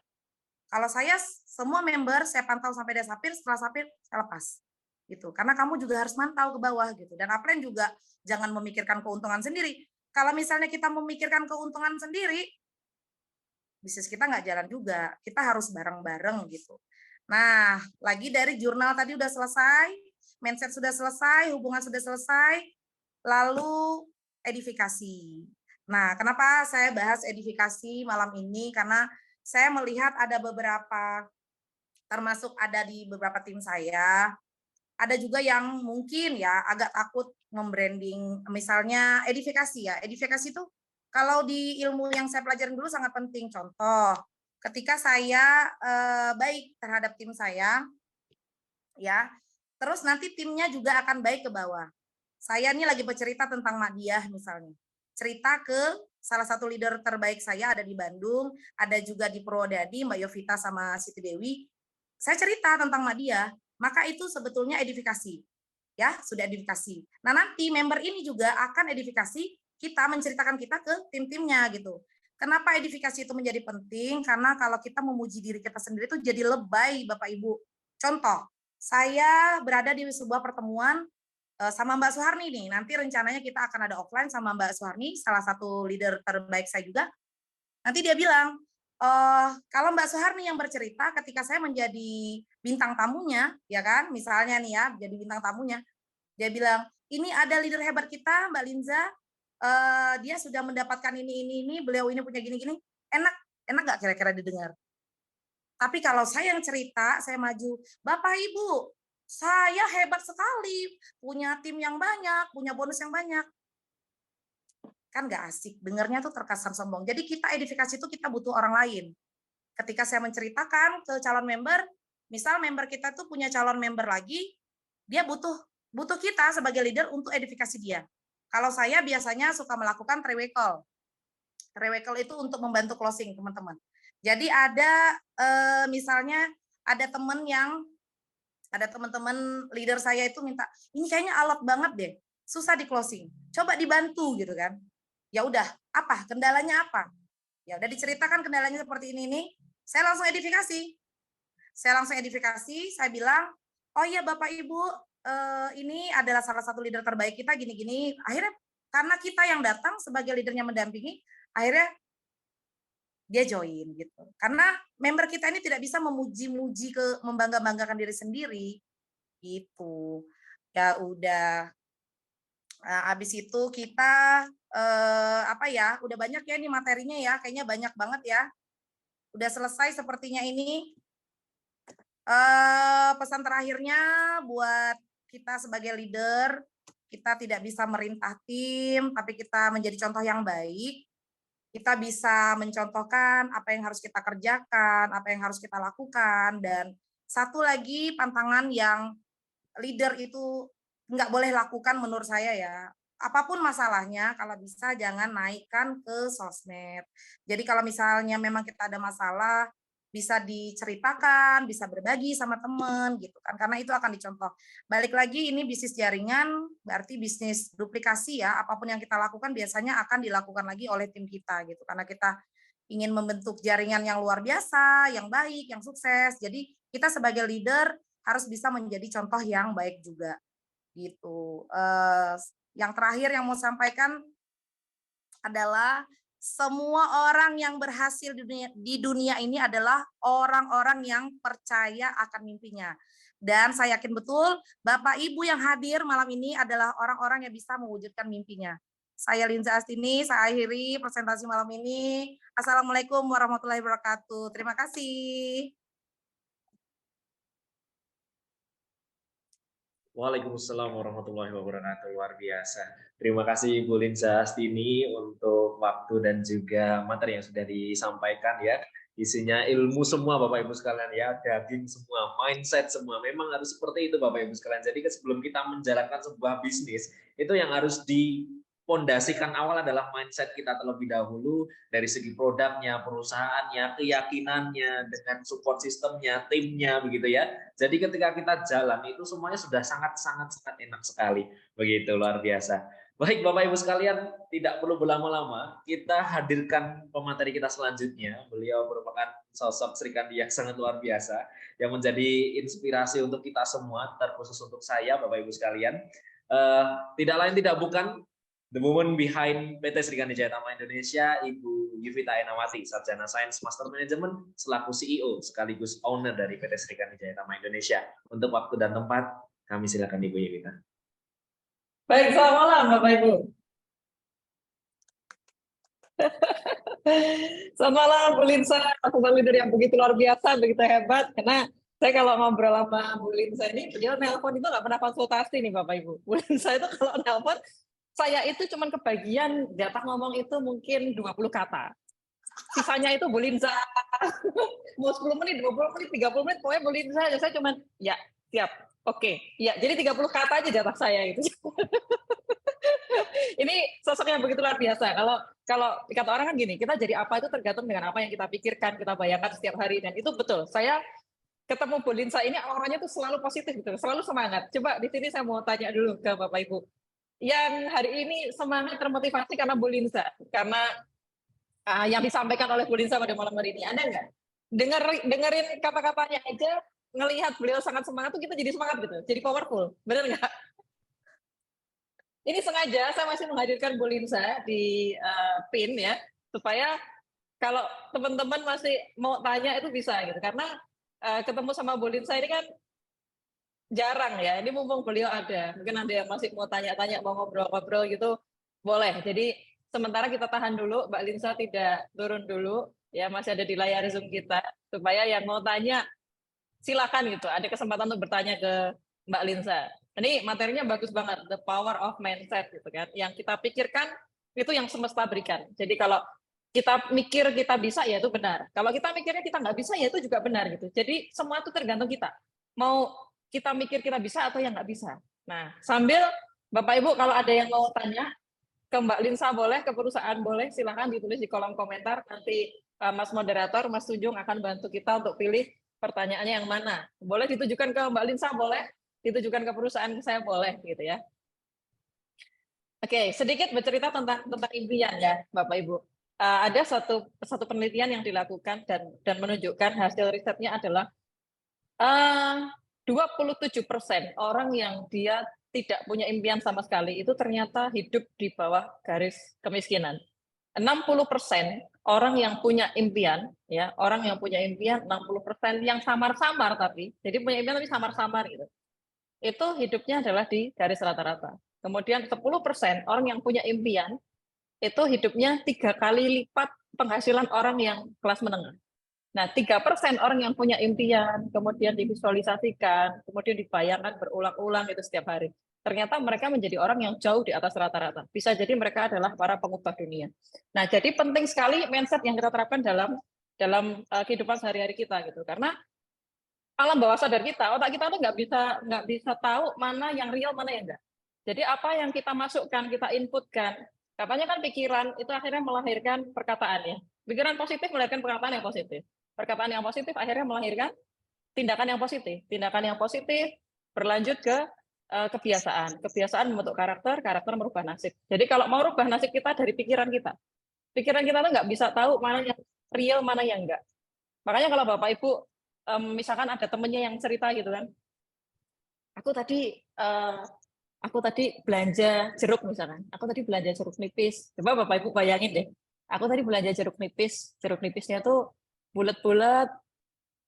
Kalau saya semua member saya pantau sampai dia Sapir, setelah Sapir saya lepas. Gitu. Karena kamu juga harus mantau ke bawah gitu. Dan upline juga jangan memikirkan keuntungan sendiri. Kalau misalnya kita memikirkan keuntungan sendiri, bisnis kita nggak jalan juga. Kita harus bareng-bareng gitu. Nah, lagi dari jurnal tadi udah selesai, mindset sudah selesai, hubungan sudah selesai, lalu edifikasi. Nah, kenapa saya bahas edifikasi malam ini? Karena saya melihat ada beberapa, termasuk ada di beberapa tim saya, ada juga yang mungkin ya agak takut membranding, misalnya edifikasi ya. Edifikasi itu kalau di ilmu yang saya pelajarin dulu sangat penting. Contoh, ketika saya baik terhadap tim saya, ya, terus nanti timnya juga akan baik ke bawah. Saya ini lagi bercerita tentang Madiah misalnya. Cerita ke salah satu leader terbaik saya ada di Bandung, ada juga di Purwodadi, Mbak Yovita sama Siti Dewi. Saya cerita tentang Madiah, maka itu sebetulnya edifikasi. Ya, sudah edifikasi. Nah, nanti member ini juga akan edifikasi kita menceritakan kita ke tim-timnya gitu. Kenapa edifikasi itu menjadi penting? Karena kalau kita memuji diri kita sendiri itu jadi lebay, Bapak Ibu. Contoh, saya berada di sebuah pertemuan sama Mbak Suharni nih. Nanti rencananya kita akan ada offline sama Mbak Suharni, salah satu leader terbaik saya juga. Nanti dia bilang, kalau Mbak Suharni yang bercerita ketika saya menjadi bintang tamunya, ya kan, misalnya nih ya, jadi bintang tamunya, dia bilang, ini ada leader hebat kita, Mbak Linza, dia sudah mendapatkan ini, beliau ini punya gini-gini, enak nggak kira-kira didengar? Tapi kalau saya yang cerita, saya maju, Bapak Ibu, saya hebat sekali, punya tim yang banyak, punya bonus yang banyak. Kan nggak asik, dengarnya tuh terkesan sombong. Jadi kita edifikasi itu kita butuh orang lain. Ketika saya menceritakan ke calon member, misal member kita tuh punya calon member lagi, dia butuh kita sebagai leader untuk edifikasi dia. Kalau saya biasanya suka melakukan three-way call. Three-way call itu untuk membantu closing, teman-teman. Jadi ada misalnya ada teman-teman leader saya itu minta, ini kayaknya alot banget deh, susah di closing. Coba dibantu gitu kan. Ya udah, apa? Kendalanya apa? Ya udah diceritakan kendalanya seperti ini. Saya langsung edifikasi. Saya bilang, oh iya Bapak Ibu, ini adalah salah satu leader terbaik kita gini-gini. Akhirnya karena kita yang datang sebagai leadernya mendampingi, akhirnya dia join gitu. Karena member kita ini tidak bisa memuji-muji membangga-banggakan diri sendiri gitu. Ya udah. Nah, habis itu kita apa ya? Udah banyak ya ini materinya ya, kayaknya banyak banget ya. Udah selesai sepertinya ini. Pesan terakhirnya buat kita sebagai leader, kita tidak bisa merintah tim, tapi kita menjadi contoh yang baik. Kita bisa mencontohkan apa yang harus kita kerjakan, apa yang harus kita lakukan, dan satu lagi pantangan yang leader itu nggak boleh lakukan menurut saya ya, apapun masalahnya, kalau bisa jangan naikkan ke sosmed. Jadi kalau misalnya memang kita ada masalah, bisa diceritakan, bisa berbagi sama teman gitu kan, karena itu akan dicontoh. Balik lagi ini bisnis jaringan, berarti bisnis duplikasi ya, apapun yang kita lakukan biasanya akan dilakukan lagi oleh tim kita gitu, karena kita ingin membentuk jaringan yang luar biasa, yang baik, yang sukses. Jadi kita sebagai leader harus bisa menjadi contoh yang baik juga gitu. Yang terakhir yang mau sampaikan adalah semua orang yang berhasil di dunia ini adalah orang-orang yang percaya akan mimpinya. Dan saya yakin betul Bapak Ibu yang hadir malam ini adalah orang-orang yang bisa mewujudkan mimpinya. Saya Linza Astini, saya akhiri presentasi malam ini. Assalamualaikum warahmatullahi wabarakatuh. Terima kasih. Waalaikumsalam warahmatullahi wabarakatuh. Luar biasa. Terima kasih Bu Linza Astini untuk waktu dan juga materi yang sudah disampaikan ya. Isinya ilmu semua Bapak Ibu sekalian ya, daging semua, mindset semua. Memang harus seperti itu Bapak Ibu sekalian. Jadi sebelum kita menjalankan sebuah bisnis, itu yang harus dipondasikan awal adalah mindset kita terlebih dahulu dari segi produknya, perusahaannya, keyakinannya, dengan support sistemnya, timnya begitu ya. Jadi ketika kita jalan itu semuanya sudah sangat enak sekali. Begitu luar biasa. Baik Bapak Ibu sekalian, tidak perlu berlama-lama, kita hadirkan pemateri kita selanjutnya. Beliau merupakan sosok Sri Kandi yang sangat luar biasa, yang menjadi inspirasi untuk kita semua, terkhusus untuk saya Bapak Ibu sekalian. Tidak lain tidak bukan the woman behind PT Sri Kandi Jayatama Indonesia, Ibu Yuvita Enawati, Sarjana Sains Master Management, selaku CEO sekaligus owner dari PT Sri Kandi Jayatama Indonesia. Untuk waktu dan tempat, kami silakan Ibu Yuvita. Baik, selamat malam Bapak Ibu. Selamat malam Bu Linza, aku leader yang begitu luar biasa, begitu hebat. Karena saya kalau ngobrol sama Bu Linza ini, beliau nelpon itu nggak pernah konsultasi nih Bapak Ibu. Bu Linza itu kalau nelpon, saya itu cuma kebagian jatah ngomong itu mungkin 20 kata. Sisanya itu Bu Linza. Mau 10 menit, 20 menit, 30 menit, pokoknya Bu Linza. Saya cuma, ya siap, oke. Ya, jadi 30 kata aja jatah saya itu. Ini sosok yang begitu luar biasa. Kalau kata orang kan gini, kita jadi apa itu tergantung dengan apa yang kita pikirkan, kita bayangkan setiap hari. Dan itu betul. Saya ketemu Bu Linza ini orangnya tuh selalu positif, gitu, selalu semangat. Coba di sini saya mau tanya dulu ke Bapak Ibu. Yang hari ini semangat termotivasi karena Bu Linza, karena yang disampaikan oleh Bu Linza pada malam hari ini, ada nggak? Dengerin kata-katanya aja, ngelihat beliau sangat semangat tuh kita jadi semangat gitu, jadi powerful, benar nggak? Ini sengaja saya masih menghadirkan Bu Linza di PIN ya, supaya kalau teman-teman masih mau tanya itu bisa gitu, karena ketemu sama Bu Linza ini kan jarang ya, ini mumpung beliau ada, mungkin ada yang masih mau tanya-tanya, mau ngobrol-ngobrol gitu, boleh. Jadi sementara kita tahan dulu, Mbak Linza tidak turun dulu, ya masih ada di layar Zoom kita, supaya yang mau tanya silakan gitu, ada kesempatan untuk bertanya ke Mbak Linza. Ini materinya bagus banget, the power of mindset gitu kan, yang kita pikirkan itu yang semesta berikan. Jadi kalau kita mikir kita bisa ya itu benar, kalau kita mikirnya kita nggak bisa ya itu juga benar gitu. Jadi semua itu tergantung kita, mau kita mikir kita bisa atau yang nggak bisa. Nah, sambil Bapak Ibu kalau ada yang mau tanya ke Mbak Linza boleh, ke perusahaan boleh, silahkan ditulis di kolom komentar. Nanti Mas Moderator, Mas Tunjung akan bantu kita untuk pilih pertanyaannya yang mana. Boleh ditujukan ke Mbak Linza, boleh ditujukan ke perusahaan saya, boleh gitu ya. Oke, sedikit bercerita tentang impian ya, Bapak Ibu. Ada satu penelitian yang dilakukan dan menunjukkan hasil risetnya adalah 27% orang yang dia tidak punya impian sama sekali itu ternyata hidup di bawah garis kemiskinan. 60% orang yang punya impian, ya orang yang punya impian 60% yang samar-samar tapi, jadi punya impian tapi samar-samar gitu. Itu hidupnya adalah di garis rata-rata. Kemudian 10% orang yang punya impian itu hidupnya 3 kali lipat penghasilan orang yang kelas menengah. Nah, 3% orang yang punya impian, kemudian divisualisasikan, kemudian dibayangkan berulang-ulang itu setiap hari. Ternyata mereka menjadi orang yang jauh di atas rata-rata. Bisa jadi mereka adalah para pengubah dunia. Nah, jadi penting sekali mindset yang kita terapkan dalam kehidupan sehari-hari kita gitu. Karena alam bawah sadar kita, otak kita tuh nggak bisa tahu mana yang real, mana yang enggak. Jadi apa yang kita masukkan, kita inputkan, katanya kan pikiran itu akhirnya melahirkan perkataan ya. Pikiran positif melahirkan perkataan yang positif. Perkataan yang positif akhirnya melahirkan tindakan yang positif. Tindakan yang positif berlanjut ke kebiasaan. Kebiasaan membentuk karakter, karakter merubah nasib. Jadi kalau mau rubah nasib kita dari pikiran kita. Pikiran kita tuh nggak bisa tahu mana yang real, mana yang enggak. Makanya kalau Bapak Ibu misalkan ada temennya yang cerita gitu kan, aku tadi belanja jeruk misalkan. Aku tadi belanja jeruk nipis. Coba Bapak Ibu bayangin deh. Aku tadi belanja jeruk nipis. Jeruk nipisnya tuh bulat-bulat,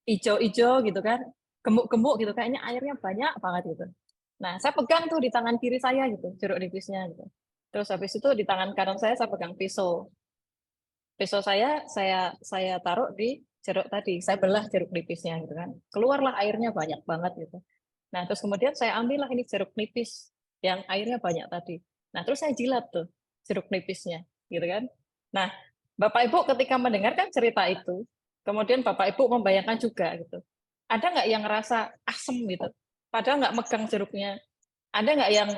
hijau-hijau gitu kan. Gemuk-gemuk gitu. Kayaknya airnya banyak banget gitu. Nah, saya pegang tuh di tangan kiri saya gitu, jeruk nipisnya gitu. Terus habis itu di tangan kanan saya pegang pisau. Pisau saya taruh di jeruk tadi. Saya belah jeruk nipisnya gitu kan. Keluarlah airnya banyak banget gitu. Nah, terus kemudian saya ambillah ini jeruk nipis yang airnya banyak tadi. Nah, terus saya jilat tuh jeruk nipisnya, gitu kan. Nah, Bapak Ibu ketika mendengarkan cerita itu, kemudian Bapak Ibu membayangkan juga gitu. Ada nggak yang ngerasa asem gitu? Padahal nggak megang jeruknya. Ada nggak yang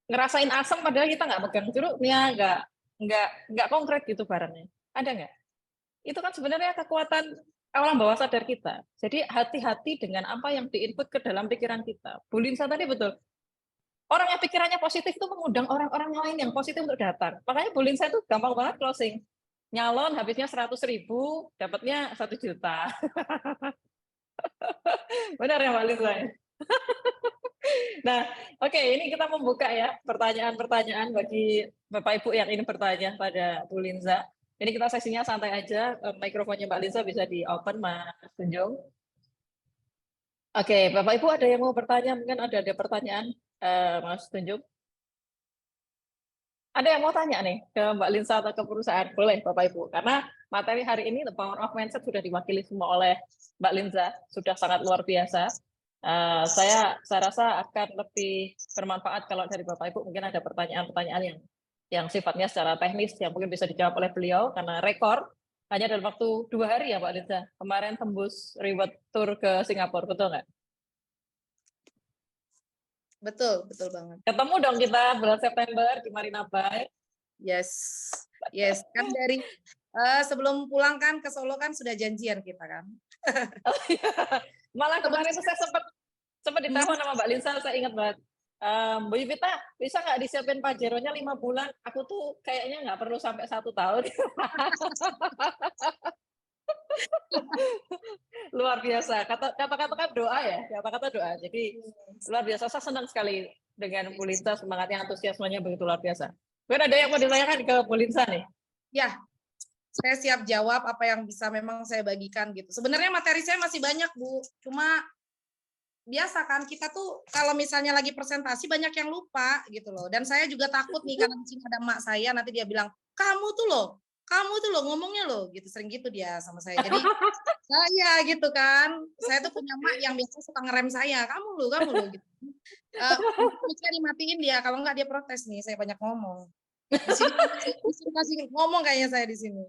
ngerasain asem padahal kita nggak megang jeruknya, nggak konkret gitu barangnya? Ada nggak? Itu kan sebenarnya kekuatan alam bawah sadar kita. Jadi hati-hati dengan apa yang diinput ke dalam pikiran kita. Bu Linsa tadi betul. Orang yang pikirannya positif itu mengundang orang-orang lain yang positif untuk datang. Makanya Bu Linsa itu gampang banget closing. Nyalon habisnya 100.000, dapatnya 1 juta. Benar ya Mbak Linsa? Nah, oke, ini kita membuka ya pertanyaan-pertanyaan bagi Bapak Ibu yang ingin bertanya pada Bu Linsa. Ini kita sesinya santai aja, mikrofonnya Mbak Linsa bisa di-open, Mas Tunjung. Oke, Bapak Ibu ada yang mau bertanya? Mungkin ada pertanyaan, Mas Tunjung? Ada yang mau tanya nih ke Mbak Linsa atau ke perusahaan? Boleh, Bapak Ibu. Karena materi hari ini, The Power of Mindset, sudah diwakili semua oleh Mbak Linsa. Sudah sangat luar biasa. Saya rasa akan lebih bermanfaat kalau dari Bapak Ibu mungkin ada pertanyaan-pertanyaan yang sifatnya secara teknis yang mungkin bisa dijawab oleh beliau karena rekor hanya dalam waktu 2 hari ya Pak Linsa. Kemarin tembus reward tour ke Singapura, betul nggak? Betul, betul banget. Ketemu dong kita bulan September di Marina Bay. Yes, yes. Kan dari sebelum pulang kan ke Solo kan sudah janjian kita kan. Malah kemarin itu saya sempat ditelepon sama Mbak Linsa, saya ingat banget. Bu Yuvita, bisa nggak disiapin Pajeronya 5 bulan? Aku tuh kayaknya nggak perlu sampai 1 tahun. Luar biasa. Kata-kata kan doa ya, kata-kata doa. Jadi luar biasa. Saya senang sekali dengan Bu Linsa, semangatnya, antusiasmenya begitu luar biasa. Mungkin ada yang mau ditanyakan ke Bu Linsa nih? Ya, saya siap jawab apa yang bisa memang saya bagikan gitu. Sebenarnya materi saya masih banyak, Bu. Cuma biasa kan kita tuh kalau misalnya lagi presentasi banyak yang lupa gitu loh. Dan saya juga takut nih karena di sini ada emak saya nanti dia bilang, kamu tuh loh ngomongnya loh gitu. Sering gitu dia sama saya. Jadi saya gitu kan. Saya tuh punya emak yang biasa suka ngerem saya. Kamu loh gitu. Bisa dimatiin dia, kalau enggak dia protes nih, saya banyak ngomong. Di sini masih ngomong kayaknya saya di sini.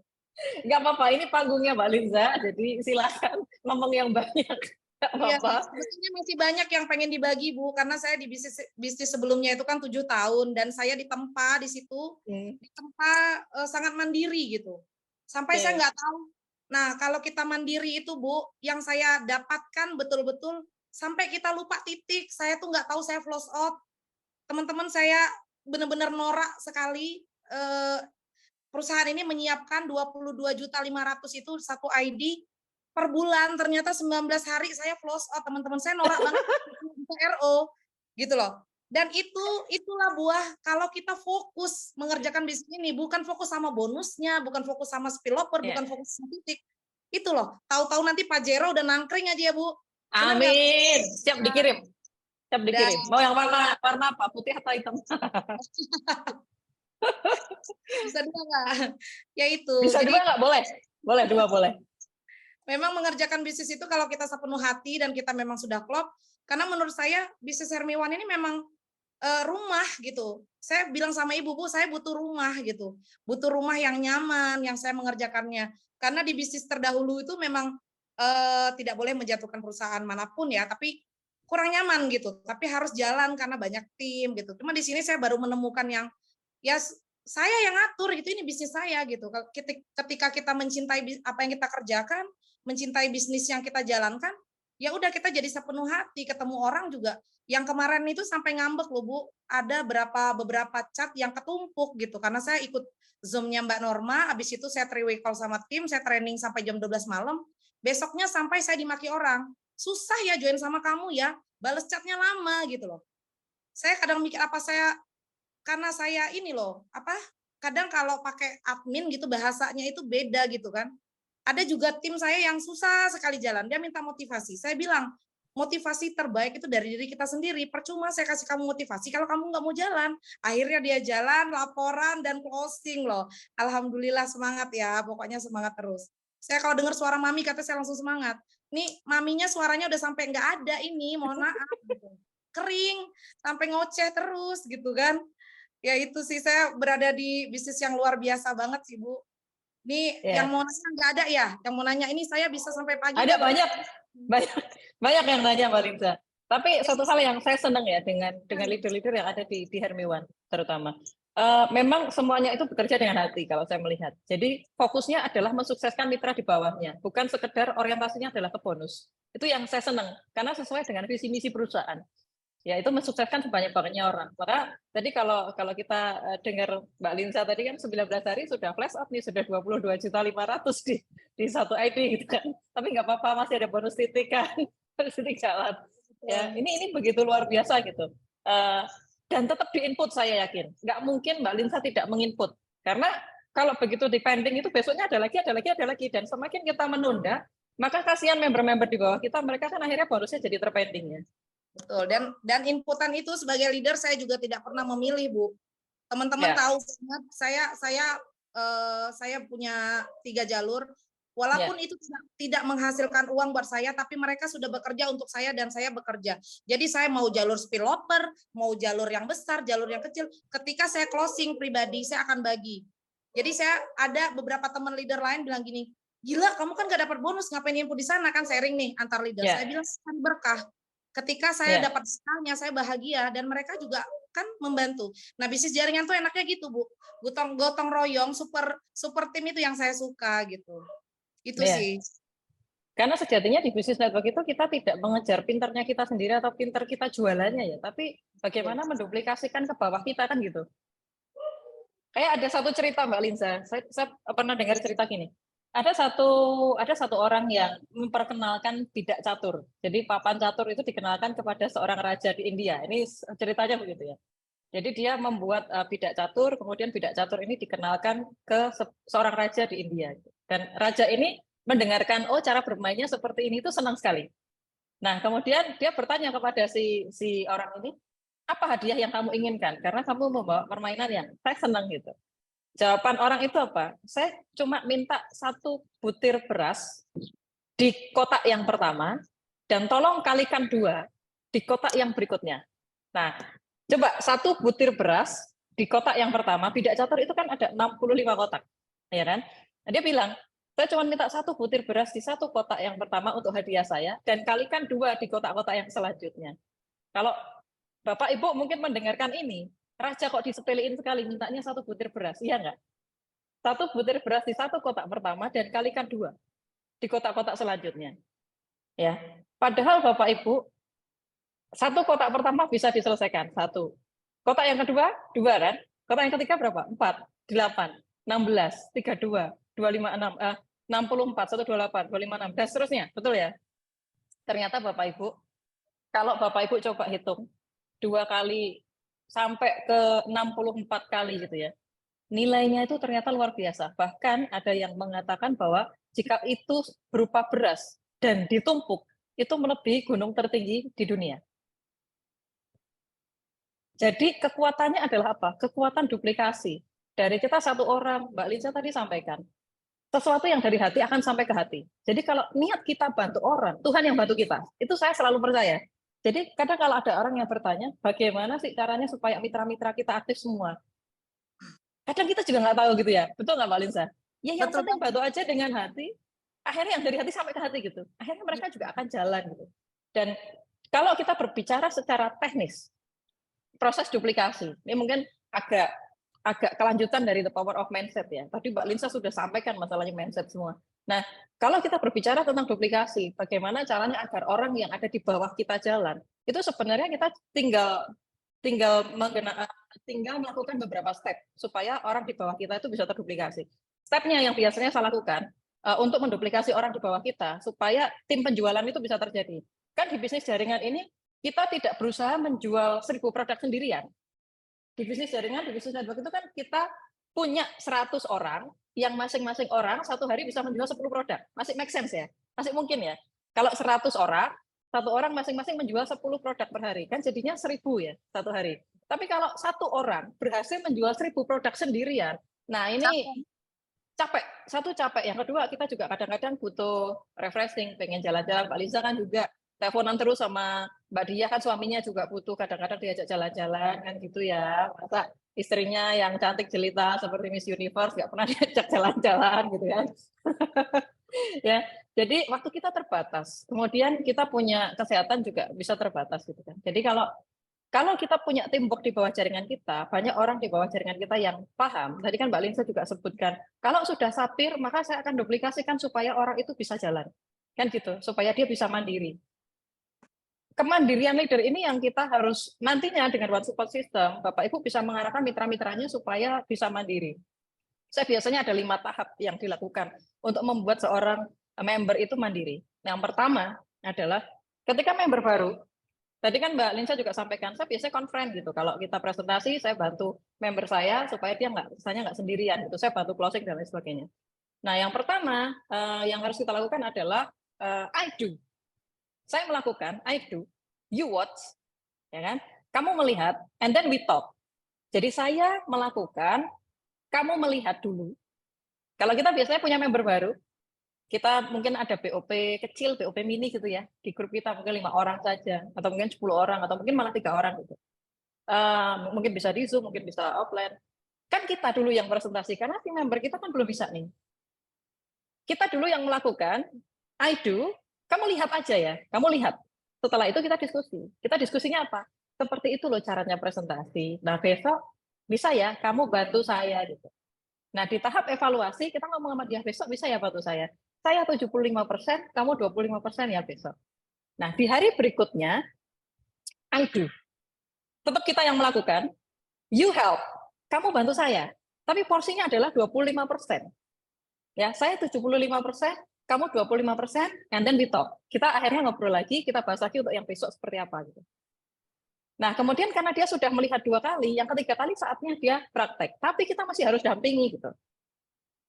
Nggak apa-apa, ini panggungnya Mbak Linsa, jadi silakan ngomong yang banyak. Iya, sebetulnya masih banyak yang pengen dibagi Bu, karena saya di bisnis sebelumnya itu kan 7 tahun dan saya ditempa di situ, ditempa sangat mandiri gitu. Sampai saya nggak tahu. Nah, kalau kita mandiri itu Bu, yang saya dapatkan betul-betul sampai kita lupa titik, saya tuh nggak tahu saya floss out. Teman-teman saya benar-benar norak sekali. Perusahaan ini menyiapkan 22.500.000 itu satu ID per bulan, ternyata 19 hari saya floss out, teman-teman saya norak banget RO gitu loh. Dan itulah buah kalau kita fokus mengerjakan bisnis ini, bukan fokus sama bonusnya, bukan fokus sama spillover, bukan fokus sama titik. Itu loh, tahu-tahu nanti Pajero udah nangkring aja ya Bu. Amin. Siap dikirim. Siap dikirim. Mau yang warna apa? Putih atau hitam? Bisa dua nggak? Ya itu. Bisa dua nggak? Boleh. Boleh, dua boleh. Memang mengerjakan bisnis itu kalau kita sepenuh hati dan kita memang sudah klop, karena menurut saya bisnis Hermiwan ini memang rumah gitu. Saya bilang sama ibu, Bu, saya butuh rumah gitu. Butuh rumah yang nyaman, yang saya mengerjakannya. Karena di bisnis terdahulu itu memang tidak boleh menjatuhkan perusahaan manapun ya, tapi kurang nyaman gitu, tapi harus jalan karena banyak tim gitu. Cuma di sini saya baru menemukan yang ya saya yang ngatur gitu, ini bisnis saya gitu. Ketika kita mencintai apa yang kita kerjakan, mencintai bisnis yang kita jalankan, ya udah kita jadi sepenuh hati. Ketemu orang juga yang kemarin itu sampai ngambek loh Bu, ada beberapa chat yang ketumpuk gitu karena saya ikut Zoom-nya Mbak Norma, habis itu saya 3-way call sama tim, saya training sampai jam 12 malam. Besoknya sampai saya dimaki orang, susah ya join sama kamu ya, balas chatnya lama gitu loh. Saya kadang mikir apa saya, karena saya ini loh, apa, kadang kalau pakai admin gitu bahasanya itu beda gitu kan. Ada juga tim saya yang susah sekali jalan, dia minta motivasi. Saya bilang, motivasi terbaik itu dari diri kita sendiri. Percuma saya kasih kamu motivasi kalau kamu nggak mau jalan. Akhirnya dia jalan, laporan, dan closing loh. Alhamdulillah semangat ya, pokoknya semangat terus. Saya kalau dengar suara mami kata saya langsung semangat. Nih maminya suaranya udah sampai nggak ada ini, mohon maaf. Gitu. Kering, sampai ngoceh terus gitu kan. Ya itu sih, saya berada di bisnis yang luar biasa banget sih Bu. Nih yang mau nanya nggak ada ya? Yang mau nanya ini saya bisa sampai pagi. Ada banyak yang nanya Mbak Linza. Tapi satu hal yang saya senang ya dengan leader-leader yang ada di Hermiwan terutama. Memang semuanya itu bekerja dengan hati kalau saya melihat. Jadi fokusnya adalah mensukseskan mitra di bawahnya, bukan sekedar orientasinya adalah ke bonus. Itu yang saya senang karena sesuai dengan visi misi perusahaan. Ya itu mensukseskan sebanyak-banyaknya orang. Maka tadi kalau kita dengar Mbak Linza tadi kan 19 hari sudah flash up nih, sudah 22.500.000 di satu ID gitu kan. Tapi nggak apa-apa, masih ada bonus titik kan. Bonus titik jalan. Ya, ini begitu luar biasa gitu. Dan tetap di-input saya yakin. Nggak mungkin Mbak Linza tidak menginput. Karena kalau begitu depending itu besoknya ada lagi. Dan semakin kita menunda, maka kasihan member-member di bawah kita, mereka kan akhirnya bonusnya jadi terpending ya. Betul, dan inputan itu sebagai leader saya juga tidak pernah memilih Bu. Teman-teman tahu banget saya punya 3 jalur. Walaupun itu tidak menghasilkan uang buat saya, tapi mereka sudah bekerja untuk saya dan saya bekerja. Jadi saya mau jalur spillover, mau jalur yang besar, jalur yang kecil. Ketika saya closing pribadi, saya akan bagi. Jadi saya ada beberapa teman leader lain bilang gini, gila kamu kan gak dapat bonus, ngapain input di sana, kan sharing nih antar leader. Saya bilang kan berkah. Ketika saya dapat skalanya, saya bahagia dan mereka juga kan membantu. Nah, bisnis jaringan tuh enaknya gitu, Bu. Gotong royong, super tim itu yang saya suka gitu. Itu sih. Karena sejatinya di bisnis network itu kita tidak mengejar pinternya kita sendiri atau pinter kita jualannya ya, tapi bagaimana menduplikasikan ke bawah kita kan gitu. Kayak ada satu cerita Mbak Linza, saya pernah dengar cerita gini. Ada satu orang yang memperkenalkan bidak catur. Jadi papan catur itu dikenalkan kepada seorang raja di India. Ini ceritanya begitu ya. Jadi dia membuat bidak catur, kemudian bidak catur ini dikenalkan ke seorang raja di India. Dan raja ini mendengarkan, oh cara bermainnya seperti ini, itu senang sekali. Nah kemudian dia bertanya kepada si orang ini, apa hadiah yang kamu inginkan? Karena kamu membawa permainan yang saya senang gitu. Jawaban orang itu apa? Saya cuma minta 1 butir beras di kotak yang pertama, dan tolong kalikan 2 di kotak yang berikutnya. Nah, coba 1 butir beras di kotak yang pertama, bidak catur itu kan ada 65 kotak. Ya kan? Nah, dia bilang, saya cuma minta 1 butir beras di 1 kotak yang pertama untuk hadiah saya, dan kalikan 2 di kotak-kotak yang selanjutnya. Kalau Bapak Ibu mungkin mendengarkan ini, raja kok disepelein sekali, mintanya 1 butir beras, iya nggak? 1 butir beras di 1 kotak pertama dan kalikan 2 di kotak-kotak selanjutnya. Ya, padahal Bapak Ibu 1 kotak pertama bisa diselesaikan 1. Kotak yang kedua 2 kan? Kotak yang ketiga berapa? 4, 8, 16, 32, 256, 64, 128, 256 dan seterusnya, betul ya? Ternyata Bapak Ibu, kalau Bapak Ibu coba hitung 2 kali sampai ke 64 kali gitu ya, nilainya itu ternyata luar biasa. Bahkan ada yang mengatakan bahwa jika itu berupa beras dan ditumpuk, itu melebihi gunung tertinggi di dunia. Jadi kekuatannya adalah apa? Kekuatan duplikasi. Dari kita 1 orang, Mbak Linza tadi sampaikan, sesuatu yang dari hati akan sampai ke hati. Jadi kalau niat kita bantu orang, Tuhan yang bantu kita. Itu saya selalu percaya. Jadi kadang kalau ada orang yang bertanya, bagaimana sih caranya supaya mitra-mitra kita aktif semua? Kadang kita juga nggak tahu gitu ya, betul nggak Mbak Linza? Ya yang penting bantu aja dengan hati, akhirnya yang dari hati sampai ke hati gitu. Akhirnya mereka juga akan jalan gitu. Dan Kalau kita berbicara secara teknis, proses duplikasi, ini mungkin agak kelanjutan dari the power of mindset ya. Tadi Mbak Linsa sudah sampaikan masalahnya mindset semua. Nah, kalau kita berbicara tentang duplikasi, bagaimana caranya agar orang yang ada di bawah kita jalan, itu sebenarnya kita tinggal melakukan beberapa step supaya orang di bawah kita itu bisa terduplikasi. Stepnya yang biasanya saya lakukan untuk menduplikasi orang di bawah kita supaya tim penjualan itu bisa terjadi. Kan di bisnis jaringan ini kita tidak berusaha menjual 1000 produk sendirian. Di bisnis jaringan, di bisnis network itu kan kita punya 100 orang yang masing-masing orang satu hari bisa menjual 10 produk. Masih make sense ya? Masih mungkin ya? Kalau 100 orang, satu orang masing-masing menjual 10 produk per hari, kan jadinya 1000 ya satu hari. Tapi kalau satu orang berhasil menjual 1000 produk sendirian, nah ini capek. Satu capek. Yang kedua kita juga kadang-kadang butuh refreshing, pengen jalan-jalan. Mbak Lisa kan juga teleponan terus sama Mbak Dia, kan suaminya juga butuh kadang-kadang diajak jalan-jalan kan gitu ya. Masa istrinya yang cantik jelita seperti Miss Universe nggak pernah diajak jalan-jalan gitu kan. Ya, jadi waktu kita terbatas. Kemudian kita punya kesehatan juga bisa terbatas gitu kan. Jadi kalau kita punya teamwork di bawah jaringan kita, banyak orang di bawah jaringan kita yang paham. Tadi kan Mbak Linsa juga sebutkan, kalau sudah satir, maka saya akan duplikasikan supaya orang itu bisa jalan. Kan gitu, supaya dia bisa mandiri. Kemandirian leader ini yang kita harus nantinya dengan One Support System, Bapak Ibu bisa mengarahkan mitra-mitranya supaya bisa mandiri. Saya biasanya ada 5 tahap yang dilakukan untuk membuat seorang member itu mandiri. Yang pertama adalah ketika member baru, tadi kan Mbak Linsa juga sampaikan, saya biasanya conference gitu. Kalau kita presentasi, saya bantu member saya supaya dia nggak sendirian gitu. Saya bantu closing dan lain sebagainya. Nah, yang pertama yang harus kita lakukan adalah I do. Saya melakukan, I do, you watch, ya kan? Kamu melihat, and then we talk. Jadi saya melakukan, kamu melihat dulu. Kalau kita biasanya punya member baru, kita mungkin ada BOP kecil, BOP mini gitu ya, di grup kita mungkin 5 orang saja, atau mungkin 10 orang, atau mungkin malah 3 orang gitu. Mungkin bisa di Zoom, mungkin bisa offline. Kan kita dulu yang presentasi, karena tim member kita kan belum bisa nih. Kita dulu yang melakukan, I do, kamu lihat aja ya, kamu lihat. Setelah itu kita diskusi. Kita diskusinya apa? Seperti itu loh caranya presentasi. Nah besok bisa ya, kamu bantu saya gitu. Nah di tahap evaluasi kita ngomong sama dia, besok bisa ya bantu saya. Saya 75%, kamu 25% ya besok. Nah di hari berikutnya, I do. Tetap kita yang melakukan, you help, kamu bantu saya. Tapi porsinya adalah 25%. Ya, saya 75%, kamu 25%, and then we talk. Kita akhirnya ngobrol lagi, kita bahas lagi untuk yang besok seperti apa gitu. Nah, kemudian karena dia sudah melihat 2 kali, yang ketiga kali saatnya dia praktek. Tapi kita masih harus dampingi gitu.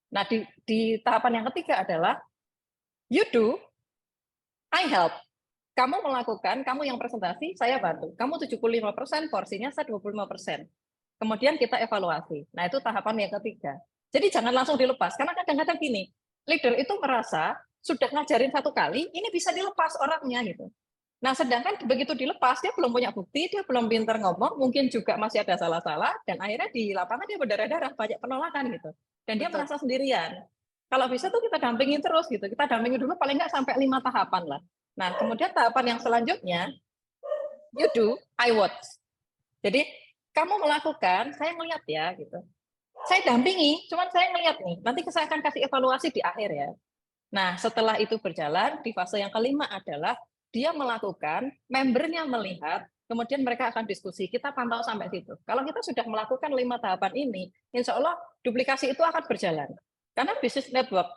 Nah, di tahapan yang ketiga adalah you do, I help. Kamu melakukan, kamu yang presentasi, saya bantu. Kamu 75%, porsinya saya 25%. Kemudian kita evaluasi. Nah, itu tahapan yang ketiga. Jadi jangan langsung dilepas, karena kadang-kadang gini, leader itu merasa sudah ngajarin 1 kali, ini bisa dilepas orangnya gitu. Nah, sedangkan begitu dilepas, dia belum punya bukti, dia belum pintar ngomong, mungkin juga masih ada salah-salah, dan akhirnya di lapangan dia berdarah-darah, banyak penolakan gitu. Dan dia merasa sendirian. Kalau bisa tuh kita dampingin terus gitu, kita dampingin dulu paling nggak sampai 5 tahapan lah. Nah, kemudian tahapan yang selanjutnya, you do, I watch. Jadi, kamu melakukan, saya melihat ya gitu. Saya dampingi, cuman saya ngelihat nih, nanti saya akan kasih evaluasi di akhir ya. Nah, setelah itu berjalan, di fase yang kelima adalah dia melakukan, membernya melihat, kemudian mereka akan diskusi, kita pantau sampai situ. Kalau kita sudah melakukan 5 tahapan ini, insya Allah duplikasi itu akan berjalan. Karena bisnis network,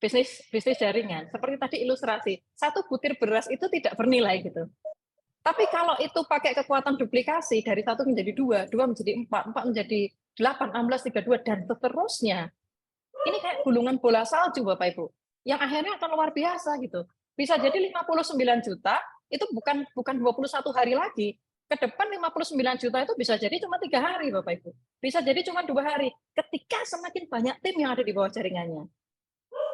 bisnis jaringan, seperti tadi ilustrasi, 1 butir beras itu tidak bernilai gitu. Tapi kalau itu pakai kekuatan duplikasi, dari 1 menjadi 2, 2 menjadi 4, 4 menjadi 8, 16, 32, dan seterusnya. Ini kayak gulungan bola salju, Bapak Ibu. Yang akhirnya akan luar biasa gitu. Bisa jadi 59 juta, itu bukan 21 hari lagi. Ke depan 59 juta itu bisa jadi cuma 3 hari, Bapak Ibu. Bisa jadi cuma 2 hari. Ketika semakin banyak tim yang ada di bawah jaringannya.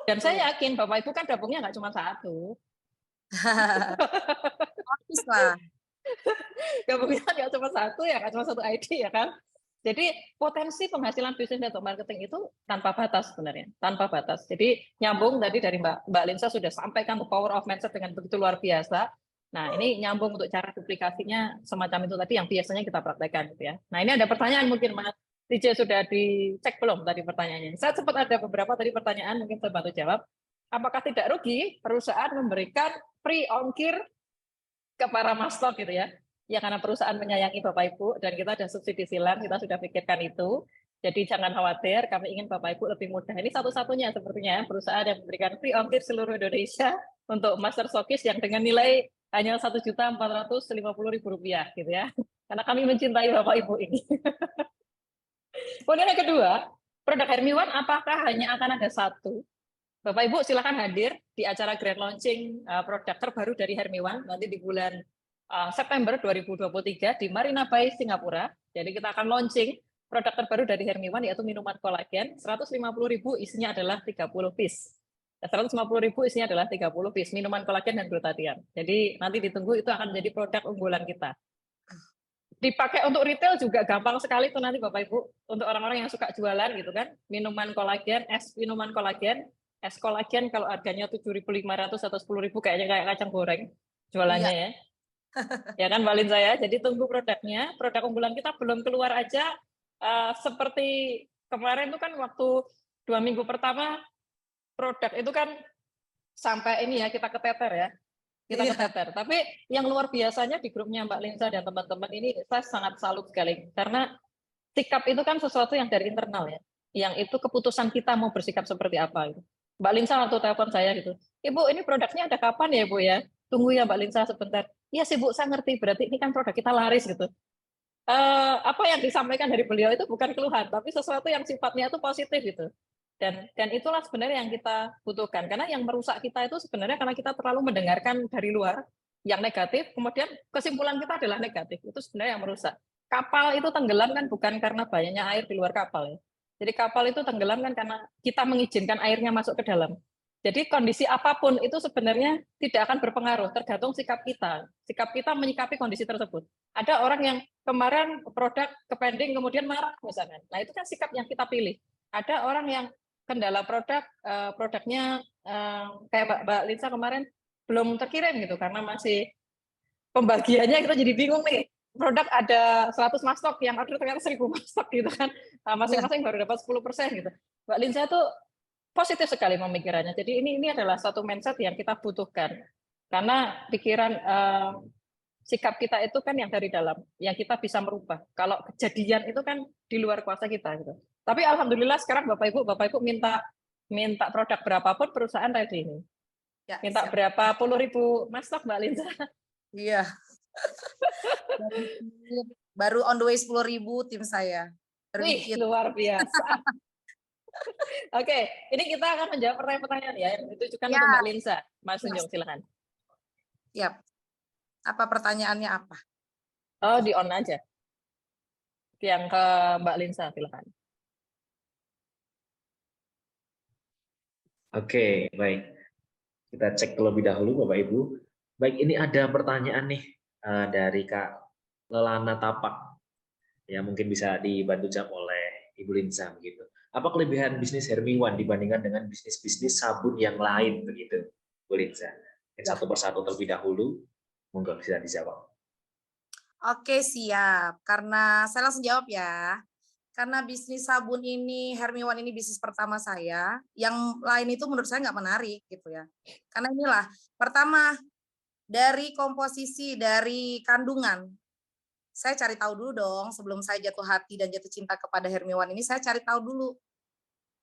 Dan saya yakin Bapak Ibu kan gabungnya nggak cuma 1. Bagus lah. Gabungnya nggak cuma 1 ya, nggak cuma 1 ID ya kan. Jadi potensi penghasilan bisnis network marketing itu tanpa batas sebenarnya, tanpa batas. Jadi nyambung tadi dari Mbak Linsa sudah sampaikan the power of mindset dengan begitu luar biasa. Nah, ini nyambung untuk cara duplikasinya semacam itu tadi yang biasanya kita praktekkan gitu ya. Nah, ini ada pertanyaan mungkin Mas DJ sudah dicek belum tadi pertanyaannya? Saya sempat ada beberapa tadi pertanyaan mungkin saya bantu jawab. Apakah tidak rugi perusahaan memberikan free ongkir ke para master gitu ya? Ya karena perusahaan menyayangi Bapak Ibu dan kita ada subsidi silang, kita sudah pikirkan itu. Jadi jangan khawatir, kami ingin Bapak Ibu lebih mudah. Ini satu-satunya sepertinya perusahaan yang memberikan free ongkir seluruh Indonesia untuk master stokis yang dengan nilai hanya Rp1.450.000 gitu ya. Karena kami mencintai Bapak Ibu ini. Kemudian yang kedua, produk Hermiwan apakah hanya akan ada satu? Bapak Ibu silakan hadir di acara grand launching produk terbaru dari Hermiwan nanti di bulan September 2023 di Marina Bay, Singapura. Jadi kita akan launching produk terbaru dari Hermiwan yaitu minuman kolagen. 150.000 isinya adalah 30 piece. 150.000 isinya adalah 30 piece minuman kolagen dan glutathione. Jadi nanti ditunggu itu akan menjadi produk unggulan kita. Dipakai untuk retail juga gampang sekali tuh nanti Bapak Ibu untuk orang-orang yang suka jualan gitu kan, minuman kolagen, es kolagen kalau harganya 7.500 atau 10.000 kayaknya kayak kacang goreng jualannya Iya. ya. Ya kan Balin saya. Jadi tunggu produknya, produk unggulan kita belum keluar aja seperti kemarin itu kan waktu 2 minggu pertama produk itu kan sampai ini ya kita keteter ya. Kita keteter. Tapi yang luar biasanya di grupnya Mbak Linsa dan teman-teman ini saya sangat salut sekali karena sikap itu kan sesuatu yang dari internal ya. Yang itu keputusan kita mau bersikap seperti apa gitu. Mbak Linsa waktu telepon saya gitu, Ibu ini produknya ada kapan ya Bu ya? Tunggu ya Mbak Linsa sebentar. Iya sih Bu, saya ngerti. Berarti ini kan produk kita laris gitu. Apa yang disampaikan dari beliau itu bukan keluhan, tapi sesuatu yang sifatnya itu positif gitu. Dan itulah sebenarnya yang kita butuhkan. Karena yang merusak kita itu sebenarnya karena kita terlalu mendengarkan dari luar yang negatif, kemudian kesimpulan kita adalah negatif. Itu sebenarnya yang merusak. Kapal itu tenggelam kan bukan karena banyaknya air di luar kapal ya. Jadi kapal itu tenggelam kan karena kita mengizinkan airnya masuk ke dalam. Jadi kondisi apapun itu sebenarnya tidak akan berpengaruh, tergantung sikap kita. Sikap kita menyikapi kondisi tersebut. Ada orang yang kemarin produk kepending kemudian marah misalnya. Nah itu kan sikap yang kita pilih. Ada orang yang kendala produknya kayak Mbak Linsa kemarin belum terkirim gitu karena masih pembagiannya kita jadi bingung nih, produk ada 100 mastok yang order ternyata 1.000 mastok gitu kan, masing-masing baru dapat 10% gitu. Mbak Linsa itu positif sekali pemikirannya. Jadi ini adalah satu mindset yang kita butuhkan karena pikiran sikap kita itu kan yang dari dalam, yang kita bisa merubah. Kalau kejadian itu kan di luar kuasa kita gitu. Tapi alhamdulillah sekarang Bapak Ibu minta produk berapapun perusahaan ready ini. Ya, minta siap. berapa puluh ribu mastok Mbak Linsa? Iya. Baru on the way 10.000 tim saya. Wih, luar biasa. Oke, ini kita akan menjawab pertanyaan ya yang ditujukan untuk Mbak Linsa. Mas Sunjung, silakan. Siap. Apa pertanyaannya apa? Oh, di on aja. Yang ke Mbak Linsa, silakan. Oke, baik. Kita cek terlebih dahulu Bapak Ibu. Baik, ini ada pertanyaan nih dari Kak Lelana Tapak. Ya, mungkin bisa dibantu jawab oleh Ibu Linsa begitu. Apa kelebihan bisnis Hermiwan dibandingkan dengan bisnis-bisnis sabun yang lain begitu, Bu Linsa? Satu persatu terlebih dahulu, monggo bisa dijawab. Oke, siap. Karena saya langsung jawab ya. Karena bisnis sabun ini, Hermiwan ini bisnis pertama saya, yang lain itu menurut saya nggak menarik gitu ya. Karena inilah, pertama, dari komposisi, dari kandungan, saya cari tahu dulu dong, sebelum saya jatuh hati dan jatuh cinta kepada Hermiwan ini, saya cari tahu dulu.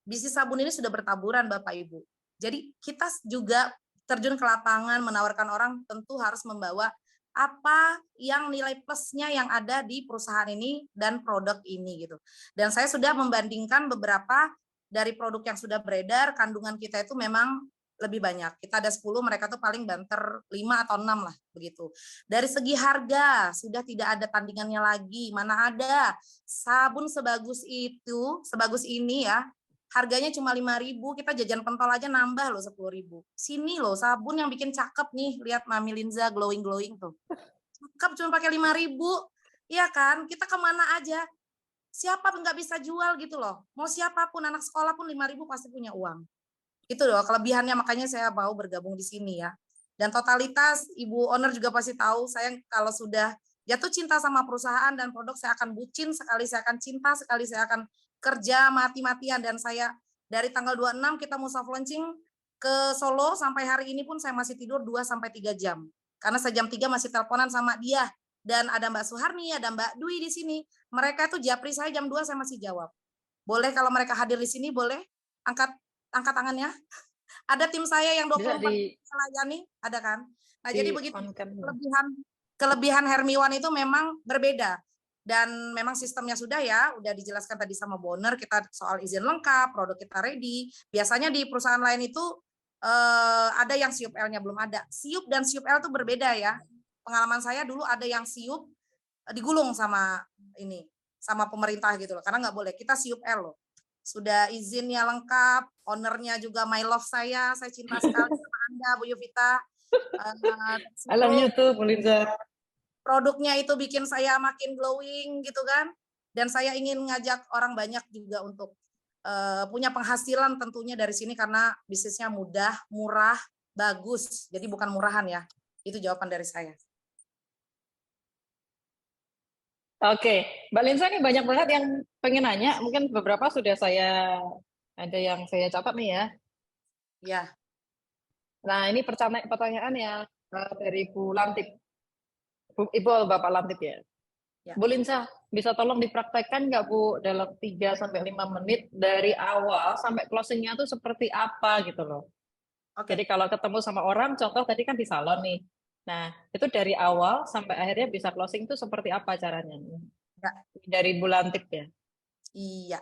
Bisnis sabun ini sudah bertaburan Bapak Ibu. Jadi kita juga terjun ke lapangan, menawarkan orang tentu harus membawa apa yang nilai plusnya yang ada di perusahaan ini dan produk ini gitu. Dan saya sudah membandingkan beberapa dari produk yang sudah beredar, kandungan kita itu memang lebih banyak. Kita ada 10, mereka tuh paling banter 5 atau 6 lah begitu. Dari segi harga sudah tidak ada tandingannya lagi. Mana ada sabun sebagus itu, sebagus ini ya. Harganya cuma 5.000, kita jajan pentol aja nambah loh 10.000. Sini loh sabun yang bikin cakep nih, lihat Mami Linza glowing tuh. Cakep cuma pakai 5.000. Iya kan? Kita kemana aja? Siapa nggak bisa jual gitu loh. Mau siapapun, anak sekolah pun 5.000 pasti punya uang. Itu loh kelebihannya, makanya saya mau bergabung di sini ya. Dan totalitas, Ibu Owner juga pasti tahu, saya kalau sudah jatuh cinta sama perusahaan dan produk, saya akan bucin sekali, saya akan cinta sekali, saya akan kerja mati-matian. Dan saya dari tanggal 26 kita mau soft launching ke Solo, sampai hari ini pun saya masih tidur 2-3 jam. Karena sejam 3 masih teleponan sama dia. Dan ada Mbak Suharni, ada Mbak Dwi di sini. Mereka tuh japri saya jam 2 saya masih jawab. Boleh kalau mereka hadir di sini, boleh angkat tangannya. Ada tim saya yang 24 melayani, ada kan? Nah, jadi begitu kelebihan Hermiwan itu memang berbeda. Dan memang sistemnya sudah ya, udah dijelaskan tadi sama Bonner, kita soal izin lengkap, produk kita ready. Biasanya di perusahaan lain itu ada yang siup L-nya belum ada. Siup dan siup L itu berbeda ya. Pengalaman saya dulu ada yang siup digulung sama sama pemerintah gitu loh, karena nggak boleh. Kita siup L loh. Sudah izinnya lengkap, ownernya juga my love saya cinta sekali sama Anda, Bu Yovita. I love you too, Bu Linza. Produknya itu bikin saya makin glowing gitu kan, dan saya ingin ngajak orang banyak juga untuk punya penghasilan tentunya dari sini, karena bisnisnya mudah, murah, bagus, jadi bukan murahan ya. Itu jawaban dari saya. Oke, Mbak Linza ini banyak banget yang pengen nanya, mungkin beberapa sudah ada yang saya catat nih ya. Ya. Nah, ini pertanyaan ya dari Bu Lantip. Ibu Bapak Lantip ya. Bu Linza, bisa tolong dipraktekkan nggak Bu dalam 3-5 menit dari awal sampai closingnya tuh seperti apa gitu loh. Jadi kalau ketemu sama orang, contoh tadi kan di salon nih. Nah, itu dari awal sampai akhirnya bisa closing itu seperti apa caranya? Ya. Dari Bu Lantip ya. Iya.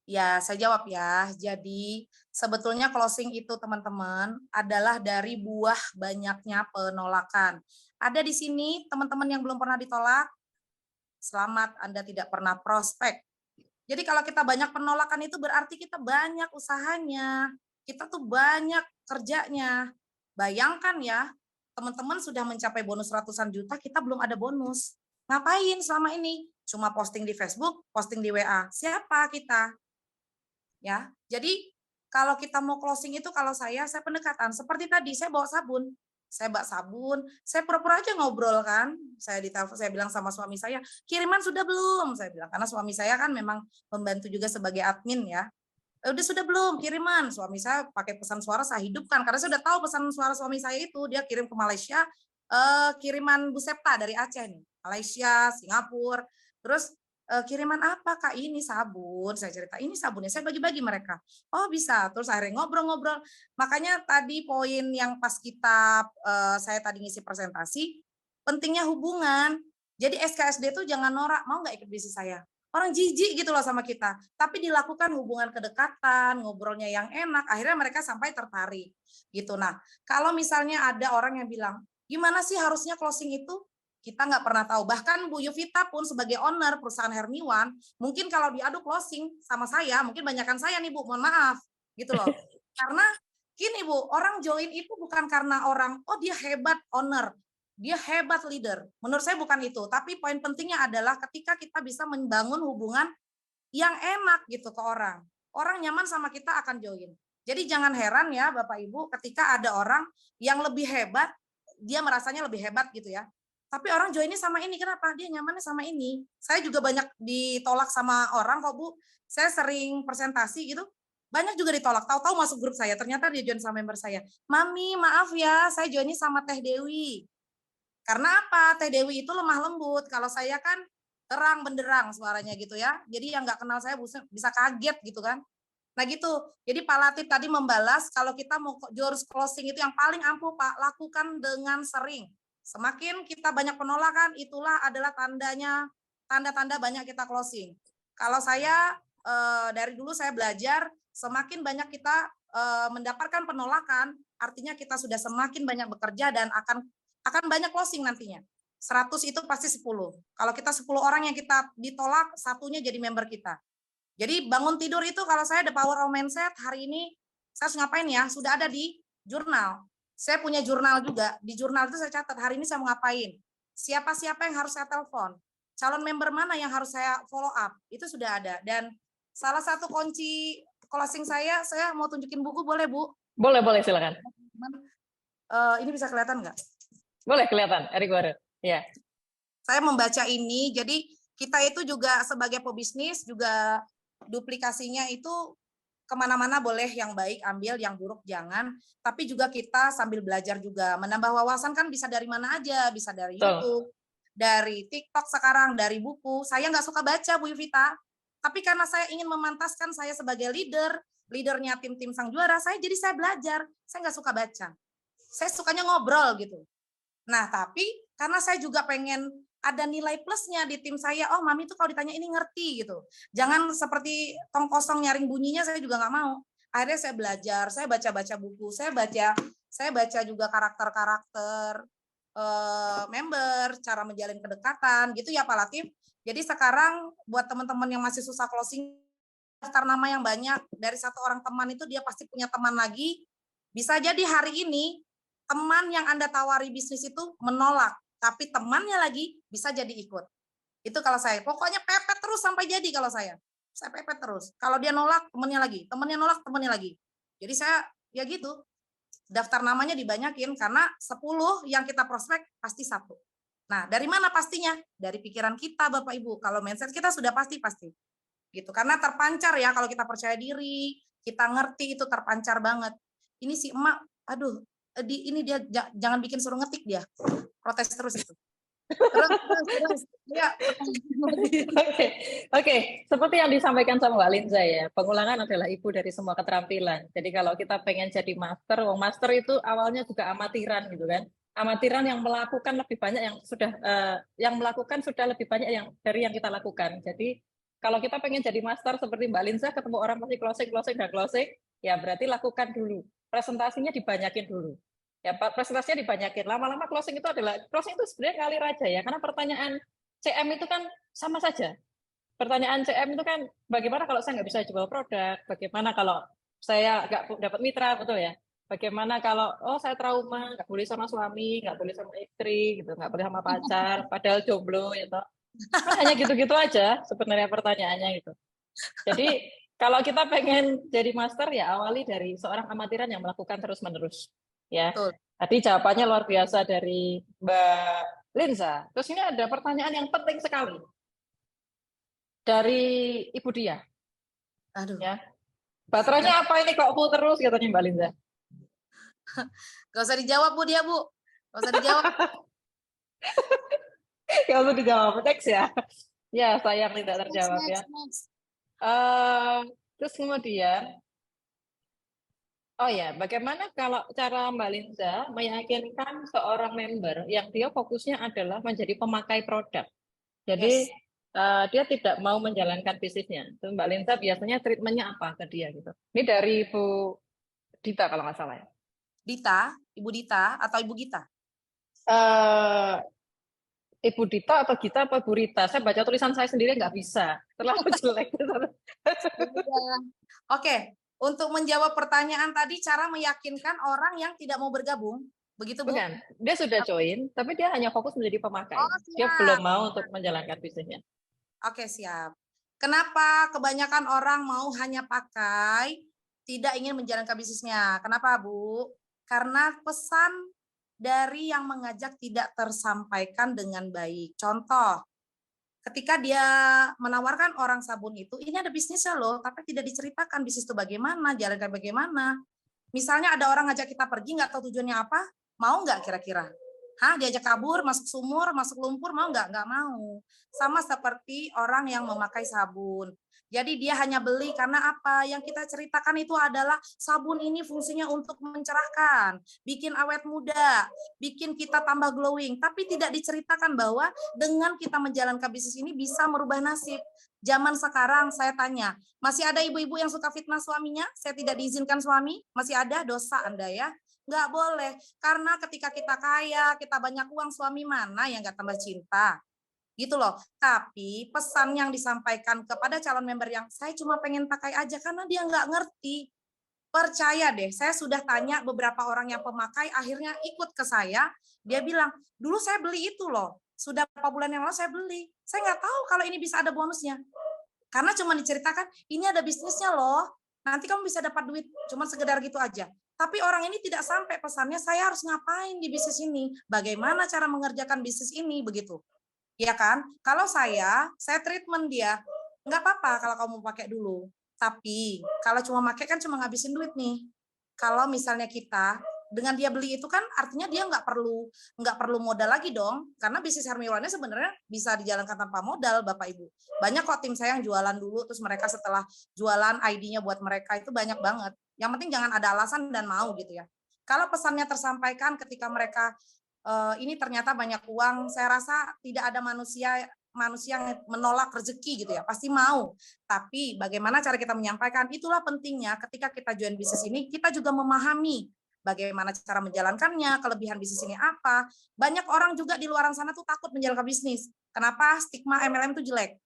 Ya, saya jawab ya. Jadi, sebetulnya closing itu teman-teman adalah dari buah banyaknya penolakan. Ada di sini teman-teman yang belum pernah ditolak, selamat, Anda tidak pernah prospek. Jadi kalau kita banyak penolakan itu berarti kita banyak usahanya, kita tuh banyak kerjanya. Bayangkan ya, teman-teman sudah mencapai bonus ratusan juta, kita belum ada bonus. Ngapain selama ini? Cuma posting di Facebook, posting di WA. Siapa kita? Ya, jadi kalau kita mau closing itu, kalau saya pendekatan seperti tadi, saya bawa sabun, saya pura-pura aja ngobrol kan, saya ditelepon, saya bilang sama suami saya, kiriman sudah belum? Saya bilang, karena suami saya kan memang membantu juga sebagai admin ya. Sudah belum kiriman? Suami saya pakai pesan suara saya hidupkan, karena saya udah tahu pesan suara suami saya itu, dia kirim ke Malaysia, kiriman Bu Septa dari Aceh nih, Malaysia, Singapura, terus kiriman apa Kak? Ini sabun, saya cerita, ini sabunnya, saya bagi-bagi mereka. Oh bisa, terus akhirnya ngobrol-ngobrol. Makanya tadi poin yang pas kita, saya tadi ngisi presentasi, pentingnya hubungan. Jadi SKSD itu jangan norak, mau nggak ikut bisnis saya? Orang jijik gitu loh sama kita, tapi dilakukan hubungan kedekatan, ngobrolnya yang enak, akhirnya mereka sampai tertarik gitu. Nah, kalau misalnya ada orang yang bilang, gimana sih harusnya closing itu? Kita nggak pernah tahu. Bahkan Bu Yovita pun sebagai owner perusahaan Hermiwan, mungkin kalau diadu closing sama saya, mungkin banyakan saya nih Bu, mohon maaf gitu loh. Karena gini Bu, orang join itu bukan karena orang, oh dia hebat owner, dia hebat leader. Menurut saya bukan itu. Tapi poin pentingnya adalah ketika kita bisa membangun hubungan yang enak gitu ke orang. Orang nyaman sama kita akan join. Jadi jangan heran ya Bapak Ibu ketika ada orang yang lebih hebat, dia merasanya lebih hebat gitu ya. Tapi orang joinnya sama ini, kenapa? Dia nyamannya sama ini. Saya juga banyak ditolak sama orang kok Bu. Saya sering presentasi gitu, banyak juga ditolak. Tahu-tahu masuk grup saya, ternyata dia join sama member saya. Mami, maaf ya, saya joinnya sama Teh Dewi. Karena apa? Teh Dewi itu lemah lembut. Kalau saya kan terang benderang suaranya gitu ya. Jadi yang nggak kenal saya bisa kaget gitu kan. Nah gitu. Jadi Pak Latif tadi membalas, kalau kita mau jurus closing itu yang paling ampuh Pak, lakukan dengan sering. Semakin kita banyak penolakan, itulah adalah tanda-tanda banyak kita closing. Kalau saya dari dulu saya belajar, semakin banyak kita mendapatkan penolakan, artinya kita sudah semakin banyak bekerja dan akan banyak closing nantinya. 100 itu pasti 10. Kalau kita 10 orang yang kita ditolak, satunya jadi member kita. Jadi bangun tidur itu kalau saya The Power of Mindset, hari ini saya harus ngapain ya? Sudah ada di jurnal. Saya punya jurnal juga. Di jurnal itu saya catat, hari ini saya mau ngapain. Siapa-siapa yang harus saya telepon. Calon member mana yang harus saya follow up. Itu sudah ada. Dan salah satu kunci closing saya mau tunjukin buku, boleh Bu? Boleh, silakan. Ini bisa kelihatan nggak? Boleh kelihatan, Eric Warren. Ya. Saya membaca ini, jadi kita itu juga sebagai pebisnis juga duplikasinya itu kemana-mana boleh, yang baik ambil, yang buruk jangan. Tapi juga kita sambil belajar juga, menambah wawasan kan bisa dari mana aja, bisa dari YouTube, dari TikTok sekarang, dari buku. Saya nggak suka baca, Bu Yuvita, tapi karena saya ingin memantaskan saya sebagai leadernya tim-tim Sang Juara, jadi saya belajar. Saya nggak suka baca. Saya sukanya ngobrol gitu. Nah, tapi karena saya juga pengen ada nilai plusnya di tim saya, oh Mami tuh kalau ditanya ini ngerti gitu. Jangan seperti tong kosong nyaring bunyinya, saya juga nggak mau. Akhirnya saya belajar, saya baca-baca buku, saya baca juga karakter-karakter member, cara menjalin kedekatan gitu ya Pak Latif. Jadi sekarang buat teman-teman yang masih susah closing, daftar nama yang banyak, dari satu orang teman itu dia pasti punya teman lagi. Bisa jadi hari ini teman yang Anda tawari bisnis itu menolak, tapi temannya lagi bisa jadi ikut. Itu kalau saya, pokoknya pepet terus sampai jadi kalau saya pepet terus. Kalau dia nolak, temannya lagi, temannya nolak, temannya lagi. Jadi saya ya gitu, daftar namanya dibanyakin karena 10 yang kita prospek pasti 1. Nah, dari mana pastinya? Dari pikiran kita Bapak Ibu. Kalau mindset kita sudah pasti. Gitu. Karena terpancar ya, kalau kita percaya diri, kita ngerti itu terpancar banget. Ini si emak, aduh, ini dia jangan bikin suruh ngetik dia. Protes terus itu. Terus. Ya. Oke. Seperti yang disampaikan sama Mbak Linza ya, pengulangan adalah ibu dari semua keterampilan. Jadi kalau kita pengen jadi master, master itu awalnya juga amatiran gitu kan. Amatiran yang melakukan lebih banyak yang melakukan sudah lebih banyak dari yang kita lakukan. Jadi kalau kita pengen jadi master seperti Mbak Linza, ketemu orang pasti closing, ya berarti lakukan dulu. Presentasinya dibanyakin dulu. Ya, presentasinya dibanyakin. Lama-lama closing itu sebenarnya ngalir aja ya, karena pertanyaan CM itu kan sama saja. Pertanyaan CM itu kan bagaimana kalau saya nggak bisa jual produk, bagaimana kalau saya nggak dapat mitra, betul ya? Bagaimana kalau saya trauma, nggak boleh sama suami, nggak boleh sama istri, gitu, nggak boleh sama pacar, padahal jomblo, gitu. Kan hanya gitu-gitu aja sebenarnya pertanyaannya gitu. Jadi kalau kita pengen jadi master ya awali dari seorang amatiran yang melakukan terus-menerus. Ya, tadi jawabannya luar biasa dari Mbak Linza. Terus ini ada pertanyaan yang penting sekali dari Ibu Dia. Aduh. Ya, baterainya apa ini kok full terus katanya Mbak Linza? Gak usah dijawab Bu dia Bu, gak usah dijawab. Gak usah dijawab, next ya. Ya sayang tidak terjawab ya. Terus kemudian. Oh ya, bagaimana kalau cara Mbak Linza meyakinkan seorang member yang dia fokusnya adalah menjadi pemakai produk. Jadi dia tidak mau menjalankan bisnisnya. Itu Mbak Linza biasanya treatmentnya apa ke dia gitu? Ini dari Ibu Dita kalau nggak salah ya. Dita, Ibu Dita atau Ibu Gita? Ibu Dita atau Gita atau Bu Rita? Saya baca tulisan saya sendiri nggak bisa, terlalu jelek. Oke. Untuk menjawab pertanyaan tadi, cara meyakinkan orang yang tidak mau bergabung, begitu Bu? Bukan, dia sudah join, tapi dia hanya fokus menjadi pemakai. Dia belum mau untuk menjalankan bisnisnya. Oke, siap. Kenapa kebanyakan orang mau hanya pakai, tidak ingin menjalankan bisnisnya? Kenapa Bu? Karena pesan dari yang mengajak tidak tersampaikan dengan baik. Contoh, ketika dia menawarkan orang sabun itu, ini ada bisnisnya loh, tapi tidak diceritakan bisnis itu bagaimana, jalankan bagaimana. Misalnya ada orang ngajak kita pergi, nggak tahu tujuannya apa, mau nggak kira-kira? Diajak kabur, masuk sumur, masuk lumpur, mau nggak? Nggak mau. Sama seperti orang yang memakai sabun. Jadi dia hanya beli karena apa? Yang kita ceritakan itu adalah sabun ini fungsinya untuk mencerahkan, bikin awet muda, bikin kita tambah glowing. Tapi tidak diceritakan bahwa dengan kita menjalankan bisnis ini bisa merubah nasib. Zaman sekarang saya tanya, masih ada ibu-ibu yang suka fitnah suaminya? Saya tidak diizinkan suami? Masih ada? Dosa Anda ya? Nggak boleh. Karena ketika kita kaya, kita banyak uang, suami mana yang nggak tambah cinta? Gitu loh. Tapi pesan yang disampaikan kepada calon member yang saya cuma pengen pakai aja karena dia nggak ngerti. Percaya deh, saya sudah tanya beberapa orang yang pemakai, akhirnya ikut ke saya. Dia bilang, dulu saya beli itu loh. Sudah beberapa bulan yang lalu saya beli. Saya nggak tahu kalau ini bisa ada bonusnya. Karena cuma diceritakan, ini ada bisnisnya loh. nanti kamu bisa dapat duit, cuma sekedar gitu aja. Tapi orang ini tidak sampai pesannya, saya harus ngapain di bisnis ini, bagaimana cara mengerjakan bisnis ini, begitu. Ya kan? Kalau saya treatment dia, nggak apa-apa kalau kamu pakai dulu. Tapi kalau cuma pakai kan cuma ngabisin duit nih. Kalau misalnya kita dengan dia beli itu kan artinya dia nggak perlu modal lagi dong, karena bisnis Hermione sebenarnya bisa dijalankan tanpa modal, Bapak Ibu. Banyak kok tim saya yang jualan dulu, terus mereka setelah jualan ID-nya buat mereka itu banyak banget. Yang penting jangan ada alasan dan mau gitu ya. Kalau pesannya tersampaikan ketika mereka ini ternyata banyak uang, saya rasa tidak ada manusia yang menolak rezeki gitu ya, pasti mau. Tapi bagaimana cara kita menyampaikan, itulah pentingnya ketika kita join bisnis ini, kita juga memahami bagaimana cara menjalankannya, kelebihan bisnis ini apa. Banyak orang juga di luar sana tuh takut menjalankan bisnis. Kenapa? Stigma MLM itu jelek.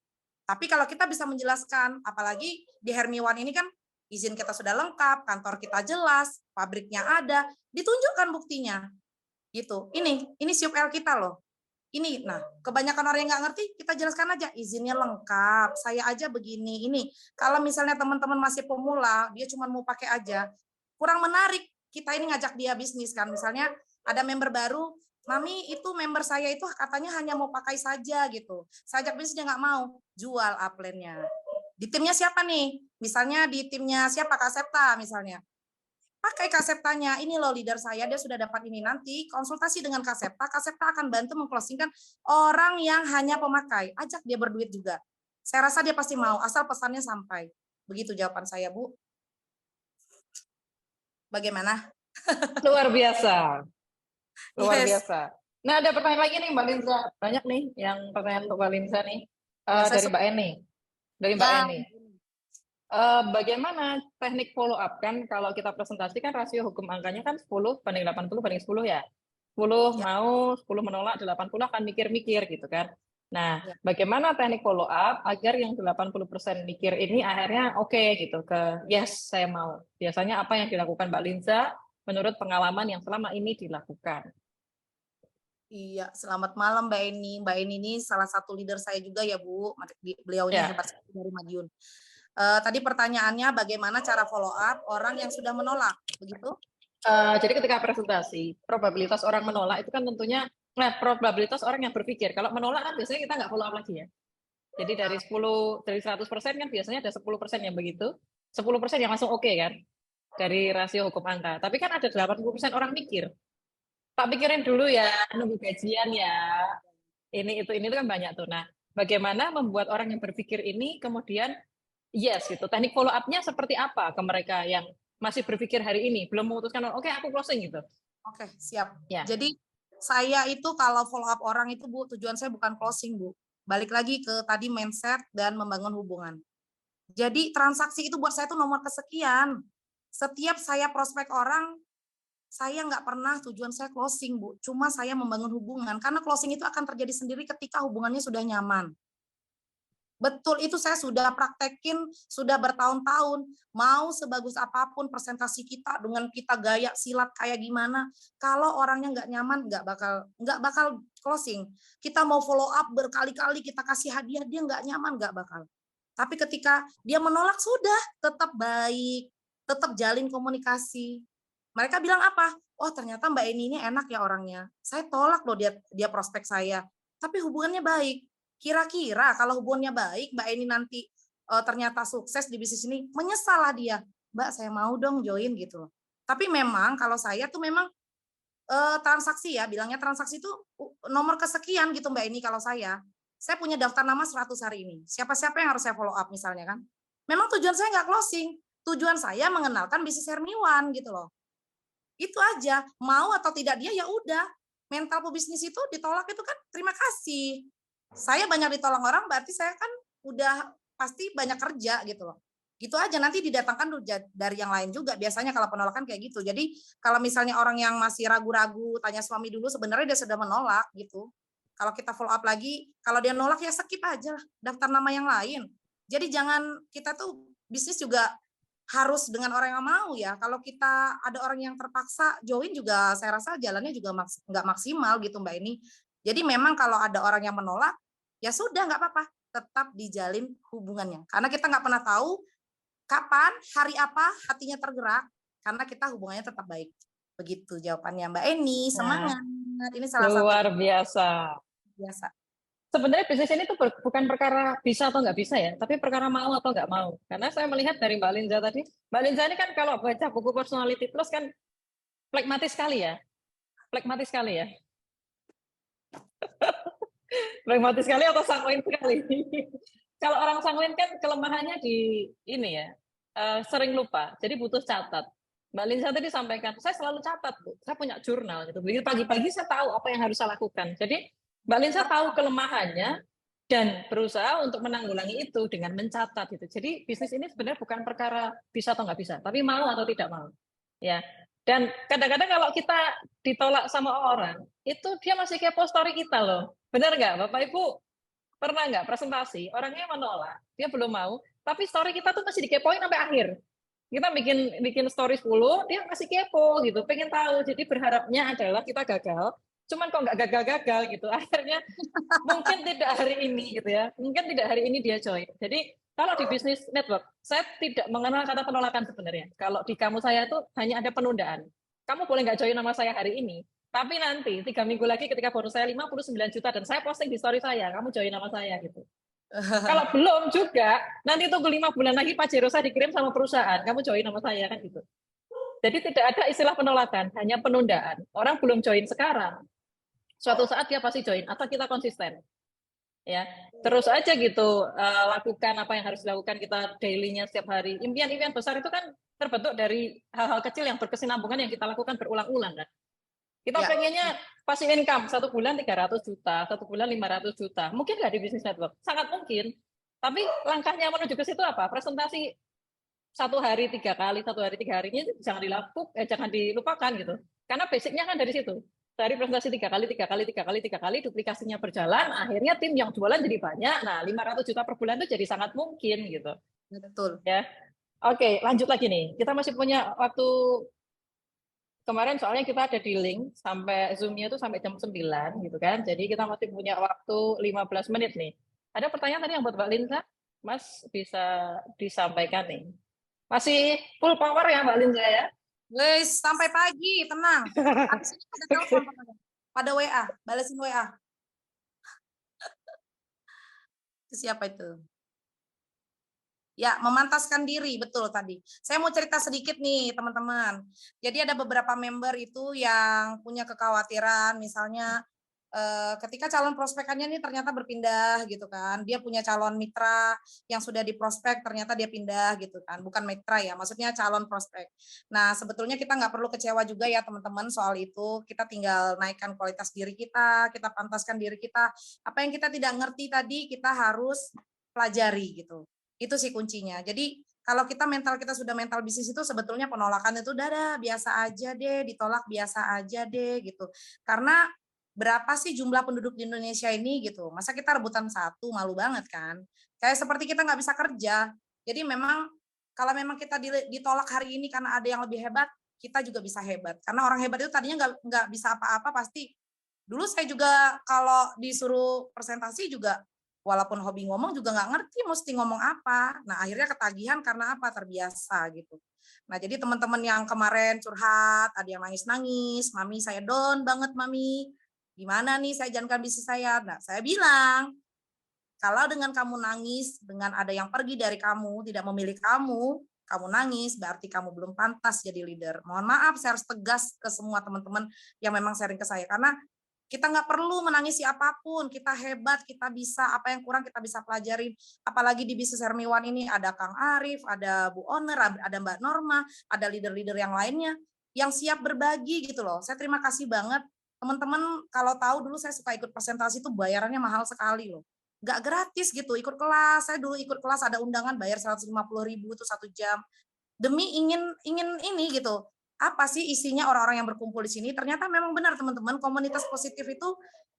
Tapi kalau kita bisa menjelaskan, apalagi di Hermiwan ini kan izin kita sudah lengkap, kantor kita jelas, pabriknya ada, ditunjukkan buktinya. Gitu. Ini siup L kita loh. Ini, nah, kebanyakan orang yang nggak ngerti, kita jelaskan aja, izinnya lengkap, saya aja begini, ini. Kalau misalnya teman-teman masih pemula, dia cuma mau pakai aja, kurang menarik. Kita ini ngajak dia bisnis kan, misalnya ada member baru, Mami itu member saya itu katanya hanya mau pakai saja gitu. Saya ajak bisnis dia nggak mau, jual upline-nya. Di timnya siapa nih? Misalnya di timnya siapa, Kak Septa misalnya. Pakai Kak Septanya, ini loh leader saya, dia sudah dapat ini, nanti konsultasi dengan Kak Septa akan bantu mengclosingkan orang yang hanya pemakai, ajak dia berduit juga. Saya rasa dia pasti mau, asal pesannya sampai. Begitu jawaban saya, Bu. Bagaimana? Luar biasa. Luar Yes. biasa. Nah, ada pertanyaan lagi nih Mbak Linza. Banyak nih yang pertanyaan untuk Mbak Linza nih. Dari Mbak Eni. Dari Mbak Eni. Bagaimana teknik follow up kan kalau kita presentasi kan rasio hukum angkanya kan 10 banding 80 banding 10 ya. 10 mau, 10 menolak, 80 akan mikir-mikir gitu kan. Nah, bagaimana teknik follow up agar yang 80% mikir ini akhirnya oke gitu ke yes saya mau. Biasanya apa yang dilakukan Mbak Linza menurut pengalaman yang selama ini dilakukan? Iya, selamat malam Mbak Eni. Mbak Eni ini salah satu leader saya juga ya Bu. Beliau ini hebat sekali dari Madiun. Tadi pertanyaannya bagaimana cara follow up orang yang sudah menolak, begitu? Jadi ketika presentasi, probabilitas orang menolak itu kan tentunya, probabilitas orang yang berpikir. Kalau menolak kan biasanya kita nggak follow up lagi ya. Jadi dari 100% kan biasanya ada 10% yang begitu, 10% yang langsung oke kan, dari rasio hukum angka. Tapi kan ada 80% orang mikir. Pak pikirin dulu ya, nunggu gajian ya, ini itu kan banyak tuh. Nah, bagaimana membuat orang yang berpikir ini kemudian yes gitu. Teknik follow up-nya seperti apa ke mereka yang masih berpikir hari ini, belum memutuskan, oke aku closing gitu. Oke, siap. Ya. Jadi saya itu kalau follow up orang itu Bu, tujuan saya bukan closing Bu. Balik lagi ke tadi mindset dan membangun hubungan. Jadi transaksi itu buat saya itu nomor kesekian. Setiap saya prospek orang, saya nggak pernah tujuan saya closing Bu. Cuma saya membangun hubungan. Karena closing itu akan terjadi sendiri ketika hubungannya sudah nyaman. Betul, itu saya sudah praktekin, sudah bertahun-tahun. Mau sebagus apapun presentasi kita, dengan kita gaya silat kayak gimana, kalau orangnya nggak nyaman, nggak bakal closing. Kita mau follow up berkali-kali, kita kasih hadiah, dia nggak nyaman, nggak bakal. Tapi ketika dia menolak, sudah, tetap baik, tetap jalin komunikasi. Mereka bilang apa? Oh ternyata Mbak Eni ini enak ya orangnya. Saya tolak loh dia prospek saya, tapi hubungannya baik. Kira-kira kalau hubungannya baik, Mbak Eni nanti ternyata sukses di bisnis ini, menyesal lah dia. Mbak, saya mau dong join gitu. Tapi memang kalau saya tuh memang transaksi ya, bilangnya transaksi itu nomor kesekian gitu Mbak Eni kalau saya. Saya punya daftar nama 100 hari ini. Siapa-siapa yang harus saya follow up misalnya kan. Memang tujuan saya nggak closing. Tujuan saya mengenalkan bisnis Hermiwan gitu loh. Itu aja. Mau atau tidak dia ya udah. Mental pebisnis itu ditolak itu kan terima kasih. Saya banyak ditolak orang berarti saya kan udah pasti banyak kerja gitu loh. Gitu aja, nanti didatangkan dari yang lain juga. Biasanya kalau penolakan kayak gitu. Jadi kalau misalnya orang yang masih ragu-ragu, tanya suami dulu, sebenarnya dia sudah menolak gitu. Kalau kita follow up lagi, kalau dia nolak ya skip aja lah, daftar nama yang lain. Jadi jangan, kita tuh bisnis juga harus dengan orang yang mau ya. Kalau kita ada orang yang terpaksa join juga, saya rasa jalannya juga nggak maksimal gitu Mbak ini. Jadi memang kalau ada orang yang menolak, ya sudah nggak apa-apa, tetap dijalin hubungannya. Karena kita nggak pernah tahu Kapan, hari apa hatinya tergerak? Karena kita hubungannya tetap baik. Begitu jawabannya Mbak Eni, Nah, semangat. Ini salah satu luar biasa. biasa. Sebenarnya bisnis ini tuh bukan perkara bisa atau nggak bisa ya, tapi perkara mau atau nggak mau. Karena saya melihat dari Mbak Linza tadi, Mbak Linza ini kan kalau baca buku Personality Plus kan pragmatis sekali ya, pragmatis sekali ya, pragmatis sekali atau sanguin sekali. Kalau orang sanguin kan kelemahannya di ini ya, sering lupa, jadi butuh catat. Mbak Linza tadi sampaikan, saya selalu catat, Bu. Saya punya jurnal gitu. Begitu pagi-pagi saya tahu apa yang harus saya lakukan. Jadi Mbak Linza tahu kelemahannya dan berusaha untuk menanggulangi itu dengan mencatat gitu. Jadi bisnis ini sebenarnya bukan perkara bisa atau nggak bisa, tapi mau atau tidak mau. Ya. Dan kadang-kadang kalau kita ditolak sama orang, itu dia masih kepo story kita loh. Benar nggak, Bapak Ibu? Pernah nggak presentasi, orangnya menolak, dia belum mau, tapi story kita tuh masih dikepoin sampai akhir. Kita bikin story 10, dia masih kepo gitu, pengen tahu. Jadi berharapnya adalah kita gagal, cuman kok nggak gagal-gagal gitu. Akhirnya mungkin tidak hari ini gitu ya, mungkin tidak hari ini dia join. Jadi kalau di bisnis network, saya tidak mengenal kata penolakan sebenarnya. Kalau di kamu saya itu hanya ada penundaan. Kamu boleh nggak join sama saya hari ini, tapi nanti 3 minggu lagi ketika bonus saya 59 juta dan saya posting di story saya, kamu join sama saya gitu. Kalau belum juga, nanti tunggu 5 bulan lagi Pajero saya dikirim sama perusahaan, kamu join sama saya kan gitu. Jadi tidak ada istilah penolakan, hanya penundaan. Orang belum join sekarang, suatu saat dia pasti join atau kita konsisten. Ya, terus aja gitu lakukan apa yang harus dilakukan kita dailynya setiap hari. Impian-impian besar itu kan terbentuk dari hal-hal kecil yang berkesinambungan yang kita lakukan berulang-ulang kan. Kita Ya. pengennya pasti income 1 bulan 300 juta, 1 bulan 500 juta. Mungkin nggak di bisnis network? Sangat mungkin. Tapi langkahnya menuju ke situ apa? Presentasi 1 hari 3 kali, 1 hari 3 hari ini jangan dilupakan gitu. Karena basicnya kan dari situ. Dari presentasi 3 kali, 3 kali, 3 kali, 3 kali, duplikasinya berjalan, akhirnya tim yang jualan jadi banyak. Nah, 500 juta per bulan itu jadi sangat mungkin gitu. Betul. Ya. Oke, lanjut lagi nih. Kita masih punya waktu. Kemarin soalnya kita ada di link sampai Zoom-nya itu sampai jam 9 gitu kan. Jadi kita masih punya waktu 15 menit nih. Ada pertanyaan tadi yang buat Mbak Linza? Mas bisa disampaikan nih. Masih full power ya Mbak Linza ya? Guys, sampai pagi, tenang. Habis ini ada telepon pada WA, balesin WA. Itu siapa itu? Ya, memantaskan diri, betul tadi. Saya mau cerita sedikit nih, teman-teman. Jadi ada beberapa member itu yang punya kekhawatiran, misalnya ketika calon prospekannya ini ternyata berpindah gitu kan. Dia punya calon mitra yang sudah diprospek, ternyata dia pindah gitu kan. Bukan mitra ya, maksudnya calon prospek. Nah, sebetulnya kita nggak perlu kecewa juga ya teman-teman soal itu. Kita tinggal naikkan kualitas diri kita pantaskan diri kita. Apa yang kita tidak ngerti tadi, kita harus pelajari gitu. Itu sih kuncinya. Jadi kalau mental kita sudah mental bisnis itu sebetulnya penolakan itu udah biasa aja deh, ditolak biasa aja deh gitu. Karena berapa sih jumlah penduduk di Indonesia ini gitu. Masa kita rebutan satu, malu banget kan. Kayak seperti kita nggak bisa kerja. Jadi memang kalau memang kita ditolak hari ini karena ada yang lebih hebat, kita juga bisa hebat. Karena orang hebat itu tadinya nggak bisa apa-apa pasti. Dulu saya juga kalau disuruh presentasi juga walaupun hobi ngomong juga nggak ngerti mesti ngomong apa. Nah akhirnya ketagihan karena apa? Terbiasa gitu. Nah jadi teman-teman yang kemarin curhat, ada yang nangis-nangis, mami saya down banget mami. Gimana nih saya jalankan bisnis saya? Nah saya bilang, kalau dengan kamu nangis, dengan ada yang pergi dari kamu, tidak memilih kamu nangis, berarti kamu belum pantas jadi leader. Mohon maaf, saya harus tegas ke semua teman-teman yang memang sharing ke saya. Karena kita nggak perlu menangisi apapun, kita hebat, kita bisa, apa yang kurang kita bisa pelajarin. Apalagi di bisnis Hermiwan ini ada Kang Arif, ada Bu Oner, ada Mbak Norma, ada leader-leader yang lainnya yang siap berbagi gitu loh. Saya terima kasih banget. Teman-teman kalau tahu dulu saya suka ikut presentasi itu bayarannya mahal sekali loh. Nggak gratis gitu, ikut kelas. Saya dulu ikut kelas ada undangan bayar 150.000 itu 1 jam. Demi ingin ini gitu apa sih isinya orang-orang yang berkumpul di sini. Ternyata memang benar teman-teman, komunitas positif itu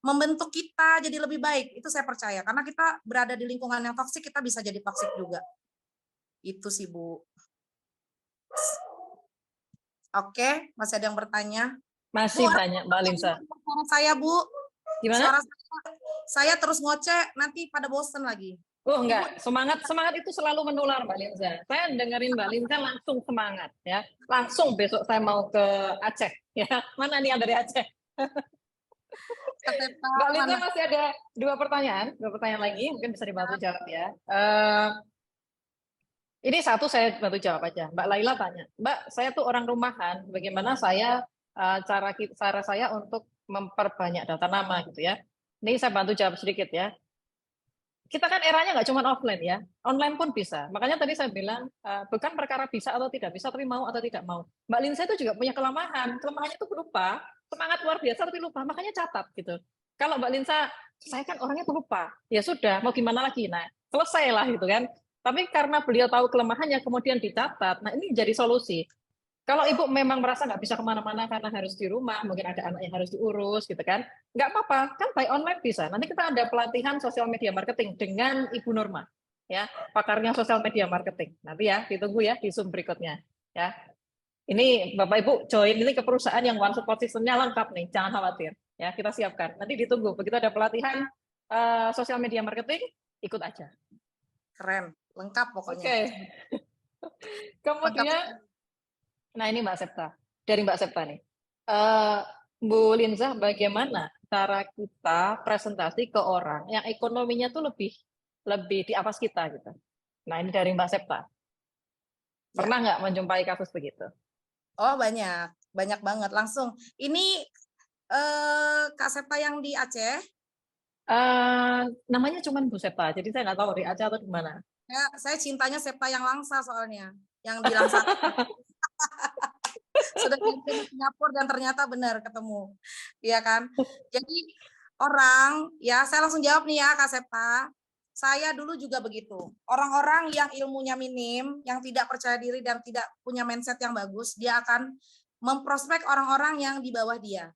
membentuk kita jadi lebih baik. Itu saya percaya. Karena kita berada di lingkungan yang toksik, kita bisa jadi toksik juga. Itu sih, Bu. Oke, masih ada yang bertanya? Masih banyak Mbak Linza. Saya, Bu. Gimana? Suara saya terus ngoceh, nanti pada bosen lagi. Oh Ibu enggak, semangat itu selalu menular Mbak Linza. Saya dengerin Mbak Linza langsung semangat ya. Langsung besok saya mau ke Aceh ya. Mana nih yang dari Aceh? Kaseta Mbak Linza mana? masih ada dua pertanyaan lagi, mungkin bisa dibantu jawab ya. Ini satu saya bantu jawab aja. Mbak Laila tanya, Mbak, saya tuh orang rumahan, bagaimana saya cara saya untuk memperbanyak data nama gitu ya. Ini saya bantu jawab sedikit ya. Kita kan eranya nggak cuma offline ya, online pun bisa. Makanya tadi saya bilang bukan perkara bisa atau tidak bisa, tapi mau atau tidak mau. Mbak Linsa itu juga punya kelemahan. Kelemahannya itu lupa, semangat luar biasa tapi lupa. Makanya catat gitu. Kalau Mbak Linsa, saya kan orangnya pelupa. Ya sudah, mau gimana lagi? Nah, selesai lah gitu kan. Tapi karena beliau tahu kelemahannya, kemudian dicatat. Nah, ini jadi solusi. Kalau ibu memang merasa nggak bisa kemana-mana karena harus di rumah, mungkin ada anak yang harus diurus, gitu kan? Nggak apa-apa, kan by online bisa. Nanti kita ada pelatihan sosial media marketing dengan Ibu Norma, ya, pakarnya sosial media marketing. Nanti ya, ditunggu ya di Zoom berikutnya, ya. Ini Bapak Ibu join ini ke perusahaan yang one support system-nya lengkap nih, jangan khawatir, ya. Kita siapkan. Nanti ditunggu. Begitu ada pelatihan sosial media marketing, ikut aja. Keren, lengkap pokoknya. Oke. Lengkap. Kemudian, nah ini Mbak Septa, dari Mbak Septa nih. Bu Linza, bagaimana cara kita presentasi ke orang yang ekonominya tuh lebih di atas kita gitu. Nah ini dari Mbak Septa. Pernah nggak menjumpai kasus begitu? Oh banyak banget langsung. Ini Kak Septa yang di Aceh. Namanya cuma Bu Septa, jadi saya nggak tahu di Aceh atau di mana. Ya, saya cintanya Septa yang Langsa soalnya, yang di Langsa. Sudah dikirim ke Singapura dan ternyata benar ketemu, iya kan? Jadi orang, ya saya langsung jawab nih ya Kak Septa. Saya dulu juga begitu. Orang-orang yang ilmunya minim, yang tidak percaya diri dan tidak punya mindset yang bagus, dia akan memprospek orang-orang yang di bawah dia.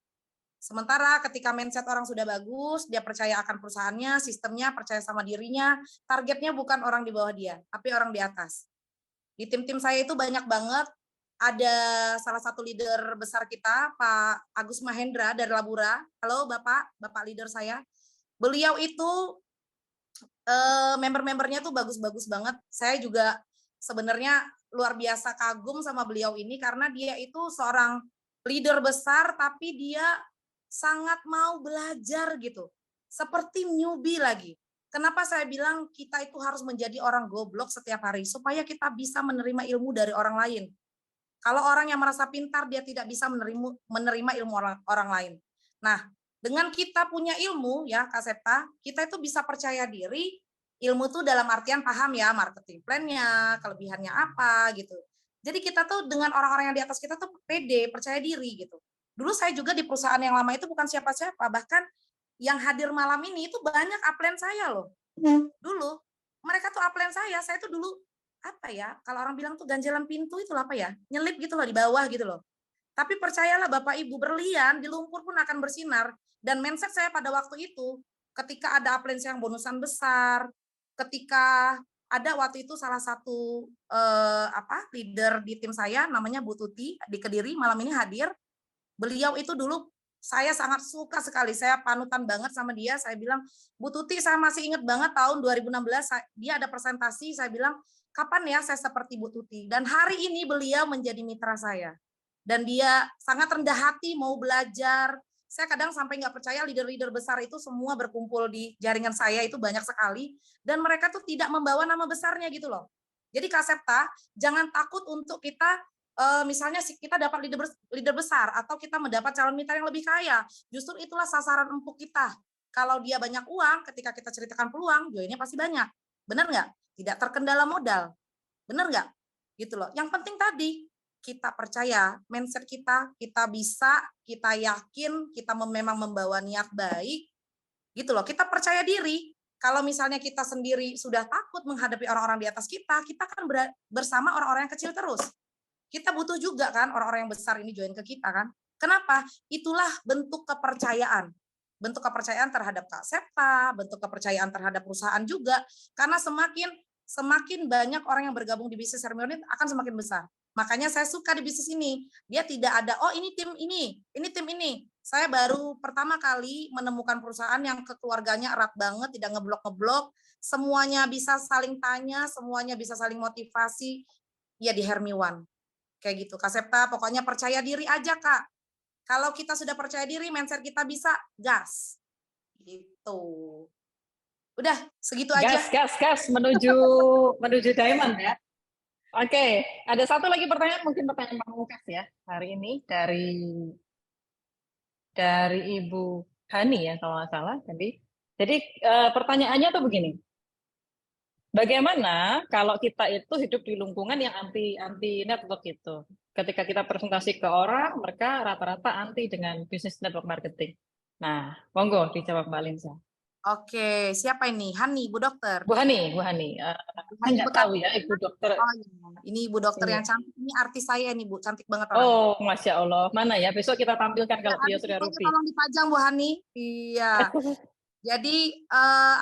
Sementara ketika mindset orang sudah bagus, dia percaya akan perusahaannya, sistemnya, percaya sama dirinya, targetnya bukan orang di bawah dia, tapi orang di atas. Di tim-tim saya itu banyak banget, ada salah satu leader besar kita, Pak Agus Mahendra dari Labura. Halo Bapak leader saya. Beliau itu member-membernya tuh bagus-bagus banget. Saya juga sebenarnya luar biasa kagum sama beliau ini karena dia itu seorang leader besar tapi dia sangat mau belajar gitu. Seperti newbie lagi. Kenapa saya bilang kita itu harus menjadi orang goblok setiap hari supaya kita bisa menerima ilmu dari orang lain. Kalau orang yang merasa pintar dia tidak bisa menerima ilmu orang lain. Nah, dengan kita punya ilmu ya Kak Septa, kita itu bisa percaya diri. Ilmu itu dalam artian paham ya marketing plan-nya, kelebihannya apa gitu. Jadi kita tuh dengan orang-orang yang di atas kita tuh pede, percaya diri gitu. Dulu saya juga di perusahaan yang lama itu bukan siapa-siapa, bahkan yang hadir malam ini itu banyak upline saya loh. Dulu mereka tuh upline saya tuh dulu apa ya, kalau orang bilang tuh ganjalan pintu itu apa ya, nyelip gitu loh di bawah gitu loh. Tapi percayalah Bapak Ibu, berlian di lumpur pun akan bersinar. Dan mindset saya pada waktu itu, ketika ada upline yang bonusan besar, ketika ada waktu itu salah satu leader di tim saya namanya Bu Tuti di Kediri malam ini hadir. Beliau itu dulu saya sangat suka sekali, saya panutan banget sama dia. Saya bilang, Bu Tuti, saya masih ingat banget tahun 2016 dia ada presentasi, saya bilang, kapan ya saya seperti Bu Tuti? Dan hari ini beliau menjadi mitra saya. Dan dia sangat rendah hati mau belajar. Saya kadang sampai nggak percaya leader-leader besar itu semua berkumpul di jaringan saya itu banyak sekali. Dan mereka tuh tidak membawa nama besarnya gitu loh. Jadi Kak Septa, jangan takut untuk kita misalnya kita dapat leader besar atau kita mendapat calon mitra yang lebih kaya. Justru itulah sasaran empuk kita. Kalau dia banyak uang, ketika kita ceritakan peluang, joinnya pasti banyak. Benar nggak? Tidak terkendala modal. Benar nggak? Gitu loh. Yang penting tadi, kita percaya, mindset kita bisa, kita yakin, kita memang membawa niat baik, gitu loh. Kita percaya diri. Kalau misalnya kita sendiri sudah takut menghadapi orang-orang di atas kita kan bersama orang-orang yang kecil terus. Kita butuh juga kan orang-orang yang besar ini join ke kita kan. Kenapa? Itulah bentuk kepercayaan. Bentuk kepercayaan terhadap Kak Septa, bentuk kepercayaan terhadap perusahaan juga. Karena semakin banyak orang yang bergabung di bisnis Hermione akan semakin besar. Makanya saya suka di bisnis ini. Dia tidak ada, oh ini tim ini. Saya baru pertama kali menemukan perusahaan yang kekeluarganya erat banget, tidak ngeblok-ngeblok, semuanya bisa saling tanya, semuanya bisa saling motivasi, ya di Hermi One. Kayak gitu, Kak Septa, pokoknya percaya diri aja, Kak. Kalau kita sudah percaya diri, mindset kita bisa, gas. Gitu. Udah, segitu aja. Gas menuju diamond ya. Oke, ada satu lagi pertanyaan, mungkin pertanyaan pamungkas ya hari ini dari Ibu Hani ya kalau nggak salah. Jadi pertanyaannya tuh begini. Bagaimana kalau kita itu hidup di lingkungan yang anti network itu? Ketika kita presentasi ke orang, mereka rata-rata anti dengan bisnis network marketing. Nah, monggo dijawab Mbak Linsa. Oke, siapa ini? Hani, Bu Dokter. Bu Hani. Saya nggak tahu ya, Ibu Dokter. Oh, iya. Ini Ibu Dokter yang cantik. Ini artis saya nih, Bu. Cantik banget orangnya. Oh, Masya Allah. Mana ya? Besok kita tampilkan kalau dia sudah rupi. Tolong dipajang, Bu Hani. Iya. Jadi,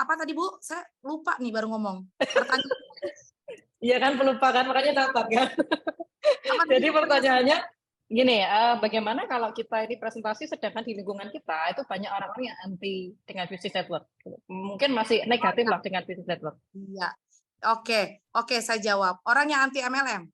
apa tadi, Bu? Saya lupa nih baru ngomong. Pertanyaan. Iya kan, pelupa kan, makanya dapat kan. Jadi pertanyaannya, gini, bagaimana kalau kita ini presentasi sedangkan di lingkungan kita itu banyak orang-orang yang anti dengan bisnis network. Mungkin masih negatif lah dengan bisnis network. Iya. Oke, saya jawab. Orang yang anti MLM.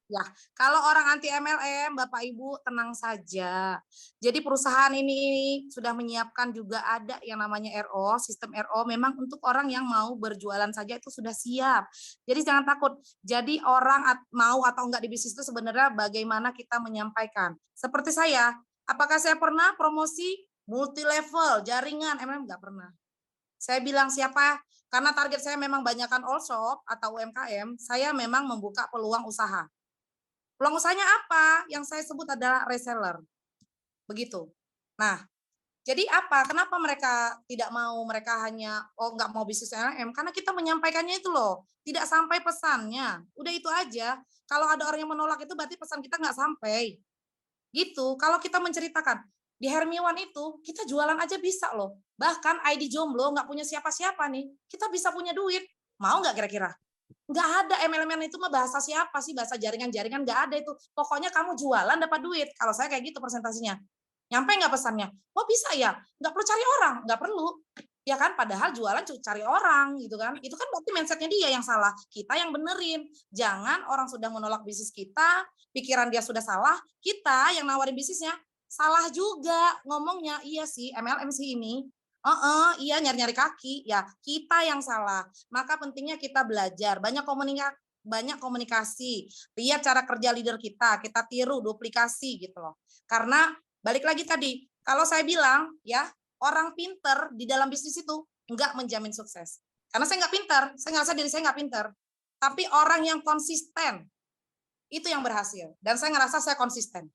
Ya, kalau orang anti MLM, Bapak Ibu tenang saja. Jadi perusahaan ini sudah menyiapkan juga ada yang namanya RO, sistem RO memang untuk orang yang mau berjualan saja itu sudah siap. Jadi jangan takut. Jadi orang mau atau enggak di bisnis itu sebenarnya bagaimana kita menyampaikan. Seperti saya, apakah saya pernah promosi multi level, jaringan MLM? Enggak pernah. Saya bilang siapa? Karena target saya memang banyakkan all shop atau UMKM, saya memang membuka peluang usaha. Peluang usahanya apa? Yang saya sebut adalah reseller. Begitu. Nah, jadi apa? Kenapa mereka tidak mau? Mereka hanya, nggak mau bisnis MLM? Karena kita menyampaikannya itu loh. Tidak sampai pesannya. Udah itu aja. Kalau ada orang yang menolak itu berarti pesan kita nggak sampai. Gitu. Kalau kita menceritakan, di Hermi One itu kita jualan aja bisa loh. Bahkan ID jomblo nggak punya siapa-siapa nih. Kita bisa punya duit. Mau nggak kira-kira? Nggak ada MLM itu mah bahasa siapa sih, bahasa jaringan-jaringan nggak ada itu. Pokoknya kamu jualan dapat duit. Kalau saya kayak gitu presentasinya. Nyampe nggak pesannya? Oh bisa ya, nggak perlu cari orang, nggak perlu. Ya kan, padahal jualan cari orang gitu kan. Itu kan berarti mindsetnya dia yang salah. Kita yang benerin. Jangan orang sudah menolak bisnis kita, pikiran dia sudah salah, kita yang nawarin bisnisnya salah juga ngomongnya. Iya sih, MLM sih ini. Iya nyari-nyari kaki, ya kita yang salah. Maka pentingnya kita belajar, banyak komunikasi, lihat cara kerja leader kita tiru, duplikasi gitu loh. Karena balik lagi tadi, kalau saya bilang ya orang pinter di dalam bisnis itu nggak menjamin sukses. Karena saya nggak pinter, saya ngerasa diri saya nggak pinter. Tapi orang yang konsisten itu yang berhasil. Dan saya ngerasa saya konsisten.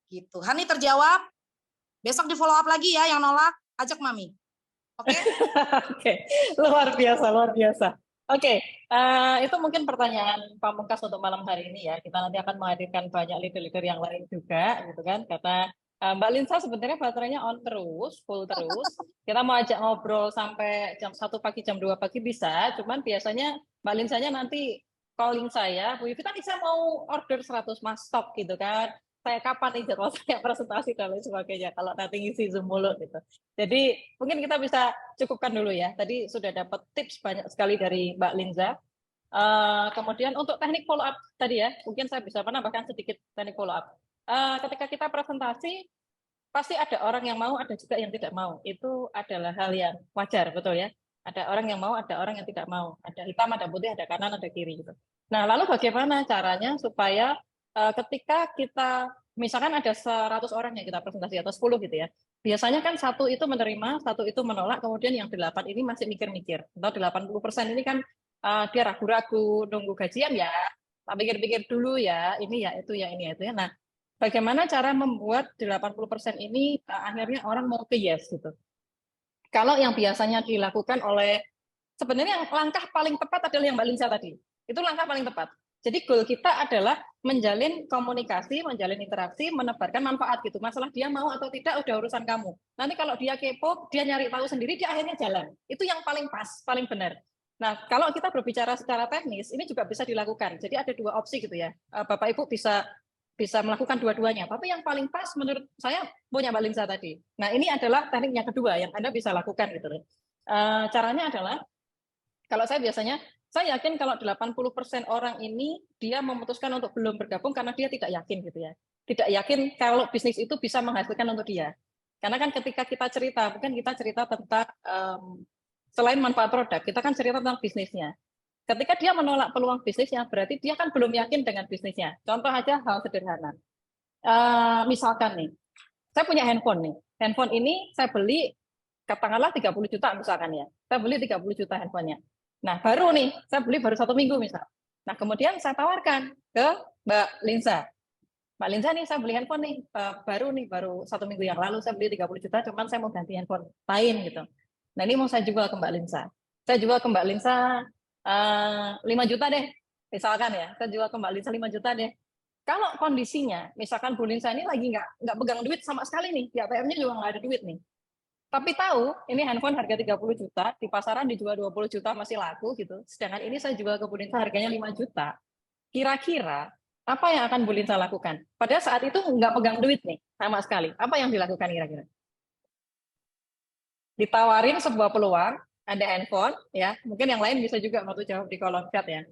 Gitu. Hani terjawab. Besok di follow up lagi ya yang nolak, ajak Mami. Oke. Oke, luar biasa. Oke, itu mungkin pertanyaan pamungkas untuk malam hari ini ya. Kita nanti akan menghadirkan banyak leader-leader yang lain juga, gitu kan? Karena Mbak Linsa sebenarnya baterainya on terus, full terus. Kita mau ajak ngobrol sampai jam 1 pagi, jam 2 pagi bisa. Cuman biasanya Mbak Linsanya nanti calling saya, Bu Yovita bisa mau order 100 mas stok gitu kan? Saya kapan nih jadwal saya presentasi dan lain sebagainya kalau nanti ngisi Zoom mulu gitu. Jadi mungkin kita bisa cukupkan dulu ya. Tadi sudah dapat tips banyak sekali dari Mbak Linza. Kemudian untuk teknik follow up tadi ya, mungkin saya bisa menambahkan sedikit teknik follow up. Ketika kita presentasi, pasti ada orang yang mau, ada juga yang tidak mau. Itu adalah hal yang wajar, betul ya. Ada orang yang mau, ada orang yang tidak mau. Ada hitam, ada putih, ada kanan, ada kiri gitu. Nah, lalu bagaimana caranya supaya ketika kita misalkan ada 100 orang yang kita presentasi atau 10 gitu ya. Biasanya kan satu itu menerima, satu itu menolak, kemudian yang 8 ini masih mikir-mikir. Atau 80% ini kan dia ragu-ragu, nunggu gajian ya, tak pikir-pikir dulu ya, ini ya, itu ya, ini ya, itu ya. Nah, bagaimana cara membuat 80% ini akhirnya orang mau ke yes gitu. Kalau yang biasanya dilakukan oleh, sebenarnya yang langkah paling tepat adalah yang Mbak Linsa tadi. Itu langkah paling tepat. Jadi goal kita adalah menjalin komunikasi, menjalin interaksi, menebarkan manfaat gitu. Masalah dia mau atau tidak udah urusan kamu. Nanti kalau dia kepo, dia nyari tahu sendiri, dia akhirnya jalan. Itu yang paling pas, paling benar. Nah, kalau kita berbicara secara teknis, ini juga bisa dilakukan. Jadi ada dua opsi gitu ya. Bapak Ibu bisa melakukan dua-duanya. Tapi yang paling pas menurut saya punya Mbak Linsa tadi. Nah, ini adalah teknik yang kedua yang Anda bisa lakukan gitu. Caranya adalah, kalau saya biasanya, saya yakin kalau 80% orang ini dia memutuskan untuk belum bergabung karena dia tidak yakin gitu ya. Tidak yakin kalau bisnis itu bisa menghasilkan untuk dia. Karena kan ketika kita cerita, mungkin kita cerita tentang selain manfaat produk, kita kan cerita tentang bisnisnya. Ketika dia menolak peluang bisnisnya, berarti dia kan belum yakin dengan bisnisnya. Contoh aja hal sederhana. Misalkan nih, saya punya handphone nih. Handphone ini saya beli, katakanlah 30 juta misalkan ya. Saya beli 30 juta handphonenya. Nah, baru nih, saya beli baru 1 minggu misal. Nah, kemudian saya tawarkan ke Mbak Linsa. Mbak Linsa nih, saya beli handphone nih, baru 1 minggu yang lalu saya beli 30 juta, cuman saya mau ganti handphone lain gitu. Nah, ini mau saya jual ke Mbak Linsa. Saya jual ke Mbak Linsa 5 juta deh, misalkan ya. Saya jual ke Mbak Linsa 5 juta deh. Kalau kondisinya, misalkan Bu Linsa ini lagi nggak pegang duit sama sekali nih, di ATM-nya juga nggak ada duit nih. Tapi tahu ini handphone harga 30 juta, di pasaran dijual 20 juta masih laku gitu. Sedangkan ini saya jual ke Bu Linsa harganya 5 juta. Kira-kira apa yang akan Bu Linsa lakukan? Pada saat itu nggak pegang duit nih sama sekali. Apa yang dilakukan kira-kira? Ditawarin sebuah peluang, ada handphone ya. Mungkin yang lain bisa juga waktu jawab di kolom chat ya.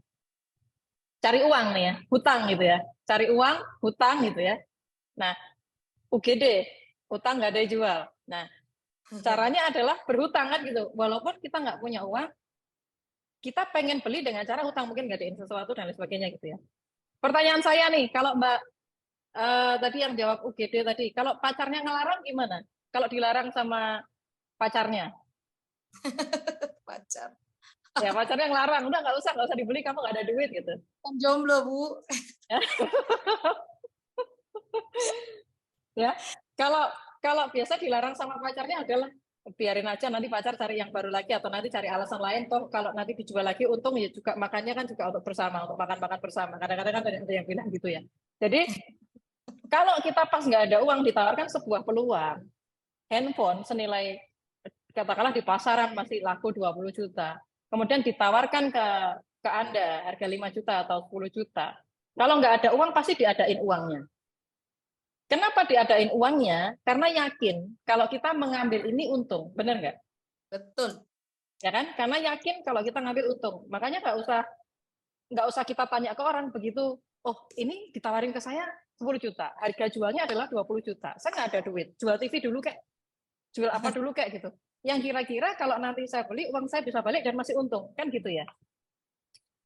Cari uang nih ya, hutang gitu ya. Cari uang, hutang gitu ya. Nah, UGD, hutang nggak ada jual. Nah, caranya adalah berhutang kan gitu. Walaupun kita nggak punya uang, kita pengen beli dengan cara hutang, mungkin nggadain sesuatu dan lain sebagainya gitu ya. Pertanyaan saya nih, kalau Mbak tadi yang jawab UGD tadi, kalau pacarnya ngelarang gimana? Kalau dilarang sama pacarnya? Pacar. Ya pacarnya ngelarang, udah nggak usah dibeli, kamu nggak ada duit gitu. Kan jomblo, Bu. Ya, kalau biasa dilarang sama pacarnya adalah biarin aja nanti pacar cari yang baru lagi atau nanti cari alasan lain, toh kalau nanti dijual lagi untung ya juga makannya kan juga untuk bersama, untuk makan-makan bersama. Kadang-kadang kan ada yang bilang gitu ya. Jadi kalau kita pas nggak ada uang ditawarkan sebuah peluang, handphone senilai katakanlah di pasaran masih laku 20 juta, kemudian ditawarkan ke Anda harga 5 juta atau 10 juta. Kalau nggak ada uang pasti diadain uangnya. Kenapa diadain uangnya? Karena yakin kalau kita mengambil ini untung, benar nggak? Betul. Ya kan? Karena yakin kalau kita ngambil untung. Makanya nggak usah kita tanya ke orang begitu. Oh, ini ditawarin ke saya 10 juta. Harga jualnya adalah 20 juta. Saya nggak ada duit. Jual TV dulu kayak, jual apa dulu kayak gitu. Yang kira-kira kalau nanti saya beli, uang saya bisa balik dan masih untung. Kan gitu ya.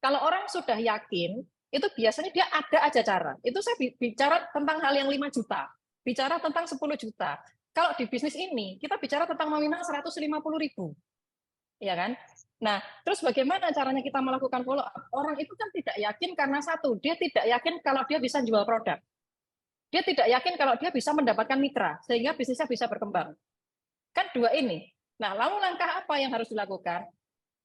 Kalau orang sudah yakin, itu biasanya dia ada aja cara. Itu saya bicara tentang hal yang 5 juta, bicara tentang 10 juta. Kalau di bisnis ini, kita bicara tentang nominal 150.000. Ya kan? Nah, terus bagaimana caranya kita melakukan follow up? Orang itu kan tidak yakin karena satu, dia tidak yakin kalau dia bisa jual produk. Dia tidak yakin kalau dia bisa mendapatkan mitra, sehingga bisnisnya bisa berkembang. Kan dua ini. Nah, lalu langkah apa yang harus dilakukan?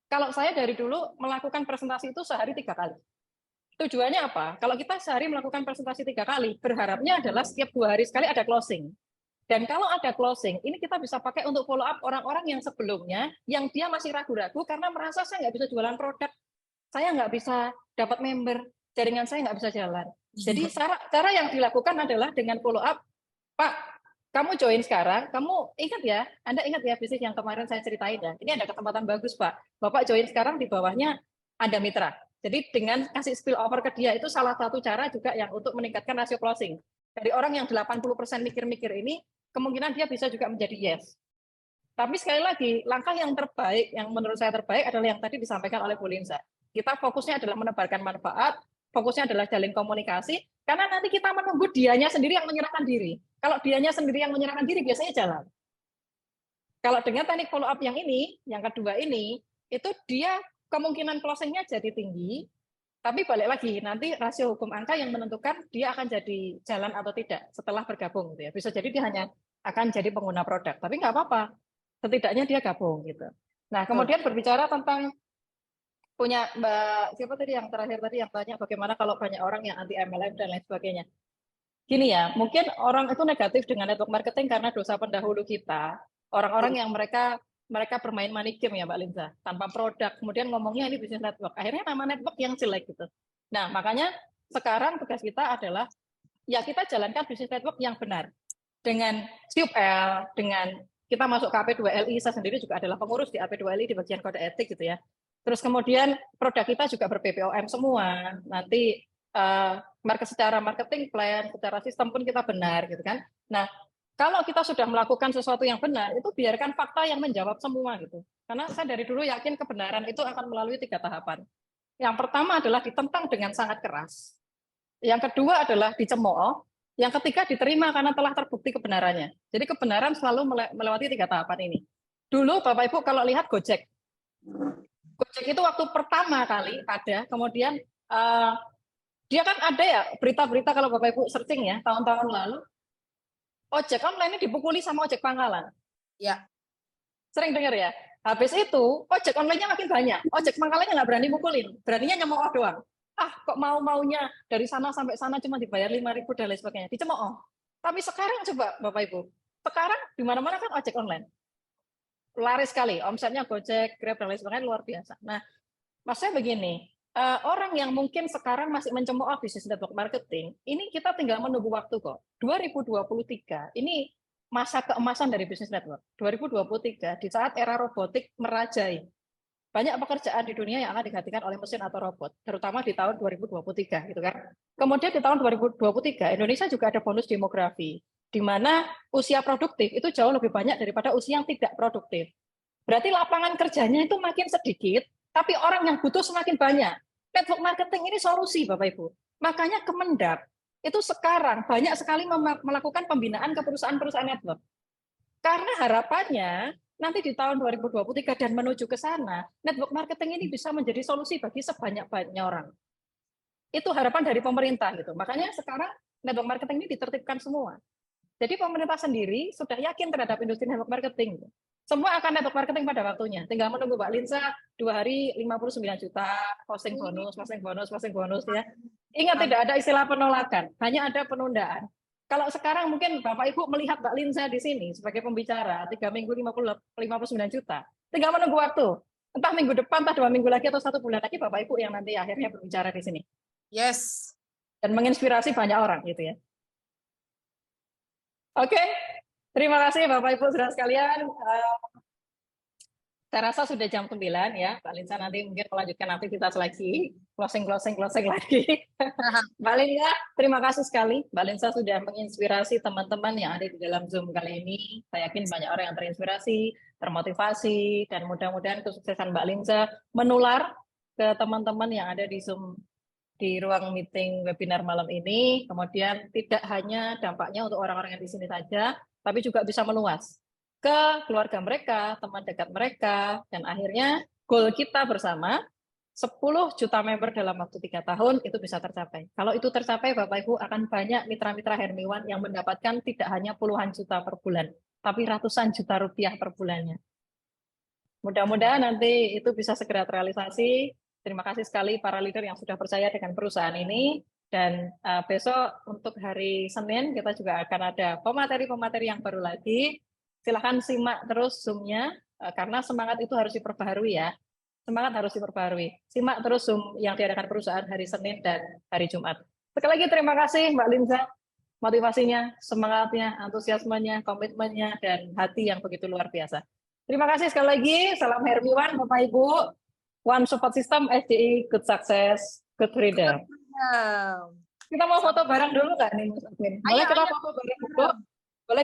Kalau saya dari dulu melakukan presentasi itu sehari 3 kali. Tujuannya apa? Kalau kita sehari melakukan presentasi 3 kali, berharapnya adalah setiap 2 hari sekali ada closing. Dan kalau ada closing, ini kita bisa pakai untuk follow up orang-orang yang sebelumnya, yang dia masih ragu-ragu karena merasa saya nggak bisa jualan produk, saya nggak bisa dapat member, jaringan saya nggak bisa jalan. Jadi cara yang dilakukan adalah dengan follow up, Pak, kamu join sekarang, kamu ingat ya, Anda ingat ya bisnis yang kemarin saya ceritain ya, ini ada kesempatan bagus Pak, Bapak join sekarang di bawahnya ada mitra. Jadi dengan kasih spill over ke dia itu salah satu cara juga yang untuk meningkatkan rasio closing. Dari orang yang 80% mikir-mikir ini, kemungkinan dia bisa juga menjadi yes. Tapi sekali lagi, langkah yang terbaik, yang menurut saya terbaik adalah yang tadi disampaikan oleh Bu Linsa. Kita fokusnya adalah menebarkan manfaat, fokusnya adalah jalin komunikasi, karena nanti kita menunggu dianya sendiri yang menyerahkan diri. Kalau dianya sendiri yang menyerahkan diri, biasanya jalan. Kalau dengan teknik follow up yang ini, yang kedua ini, itu dia kemungkinan closing-nya jadi tinggi, tapi balik lagi, nanti rasio hukum angka yang menentukan dia akan jadi jalan atau tidak setelah bergabung. Gitu ya. Bisa jadi dia hanya akan jadi pengguna produk, tapi nggak apa-apa. Setidaknya dia gabung. Gitu. Nah, kemudian berbicara tentang punya Mbak, siapa tadi yang terakhir tadi yang tanya bagaimana kalau banyak orang yang anti MLM dan lain sebagainya. Gini ya, mungkin orang itu negatif dengan network marketing karena dosa pendahulu kita, orang-orang yang mereka mereka bermain money game ya Mbak Linza, tanpa produk, kemudian ngomongnya ini bisnis network. Akhirnya nama network yang jelek gitu. Nah, makanya sekarang tugas kita adalah ya kita jalankan bisnis network yang benar. Dengan SUPL, dengan kita masuk ke AP2LI, saya sendiri juga adalah pengurus di AP2LI di bagian kode etik gitu ya. Terus kemudian produk kita juga ber-BPOM semua. Nanti secara marketing plan, secara sistem pun kita benar gitu kan. Nah, kalau kita sudah melakukan sesuatu yang benar, itu biarkan fakta yang menjawab semua gitu. Karena saya dari dulu yakin kebenaran itu akan melalui 3 tahapan. Yang pertama adalah ditentang dengan sangat keras. Yang kedua adalah dicemooh. Yang ketiga diterima karena telah terbukti kebenarannya. Jadi kebenaran selalu melewati 3 tahapan ini. Dulu Bapak Ibu kalau lihat Gojek. Gojek itu waktu pertama kali ada, kemudian dia kan ada ya berita-berita kalau Bapak Ibu searching ya, tahun-tahun lalu, ojek online ini dipukuli sama ojek pangkalan. Ya. Sering dengar ya. Habis itu, ojek online-nya makin banyak. Ojek pangkalannya nggak berani mukulin. Beraninya nyemooh doang. Ah, kok mau-maunya dari sana sampai sana cuma dibayar 5.000 dan lain sebagainya. Dicemooh. Tapi sekarang coba Bapak Ibu. Sekarang di mana-mana kan ojek online. Laris sekali. Omsetnya Gojek, Grab, dan lain sebagainya luar biasa. Nah, maksudnya begini. Orang yang mungkin sekarang masih mencemooh bisnis network marketing, ini kita tinggal menunggu waktu kok. 2023, ini masa keemasan dari bisnis network. 2023, di saat era robotik merajai. Banyak pekerjaan di dunia yang akan digantikan oleh mesin atau robot, terutama di tahun 2023, gitu kan. Kemudian di tahun 2023, Indonesia juga ada bonus demografi, di mana usia produktif itu jauh lebih banyak daripada usia yang tidak produktif. Berarti lapangan kerjanya itu makin sedikit, tapi orang yang butuh semakin banyak. Network marketing ini solusi, Bapak Ibu. Makanya Kemendak itu sekarang banyak sekali melakukan pembinaan ke perusahaan-perusahaan network. Karena harapannya nanti di tahun 2023 dan menuju ke sana, network marketing ini bisa menjadi solusi bagi sebanyak-banyaknya orang. Itu harapan dari pemerintah gitu. Makanya sekarang network marketing ini ditertibkan semua. Jadi pemerintah sendiri sudah yakin terhadap industri network marketing. Semua akan network marketing pada waktunya. Tinggal menunggu Mbak Linza 2 hari 59 juta, posting bonus ya. Ingat tidak ada istilah penolakan, hanya ada penundaan. Kalau sekarang mungkin Bapak Ibu melihat Mbak Linza di sini sebagai pembicara 3 minggu 59 juta. Tinggal menunggu waktu. Entah minggu depan, entah 2 minggu lagi atau 1 bulan lagi Bapak Ibu yang nanti akhirnya berbicara di sini. Yes. Dan menginspirasi banyak orang gitu ya. Oke, terima kasih Bapak Ibu saudara sekalian. Saya rasa sudah jam 9 ya, Mbak Linza nanti mungkin melanjutkan aktivitas lagi, closing lagi. Mbak Linza, terima kasih sekali. Mbak Linza sudah menginspirasi teman-teman yang ada di dalam Zoom kali ini. Saya yakin banyak orang yang terinspirasi, termotivasi, dan mudah-mudahan kesuksesan Mbak Linza menular ke teman-teman yang ada di Zoom di ruang meeting webinar malam ini, kemudian tidak hanya dampaknya untuk orang-orang yang di sini saja, tapi juga bisa meluas ke keluarga mereka, teman dekat mereka, dan akhirnya goal kita bersama 10 juta member dalam waktu 3 tahun itu bisa tercapai. Kalau itu tercapai, Bapak Ibu akan banyak mitra-mitra Hermiwan yang mendapatkan tidak hanya puluhan juta per bulan, tapi ratusan juta rupiah per bulannya. Mudah-mudahan nanti itu bisa segera terrealisasi. Terima kasih sekali para leader yang sudah percaya dengan perusahaan ini. Dan besok untuk hari Senin kita juga akan ada pemateri-pemateri yang baru lagi. Silahkan simak terus Zoom-nya, karena semangat itu harus diperbaharui ya. Semangat harus diperbaharui. Simak terus Zoom yang diadakan perusahaan hari Senin dan hari Jumat. Sekali lagi terima kasih Mbak Linza. Motivasinya, semangatnya, antusiasmenya, komitmennya, dan hati yang begitu luar biasa. Terima kasih sekali lagi. Salam Hermiwan, Bapak Ibu. One Support System, SDI, good success, good freedom. Kita mau foto bareng dulu nggak nih, Mas Admin? Boleh kita foto bareng dulu?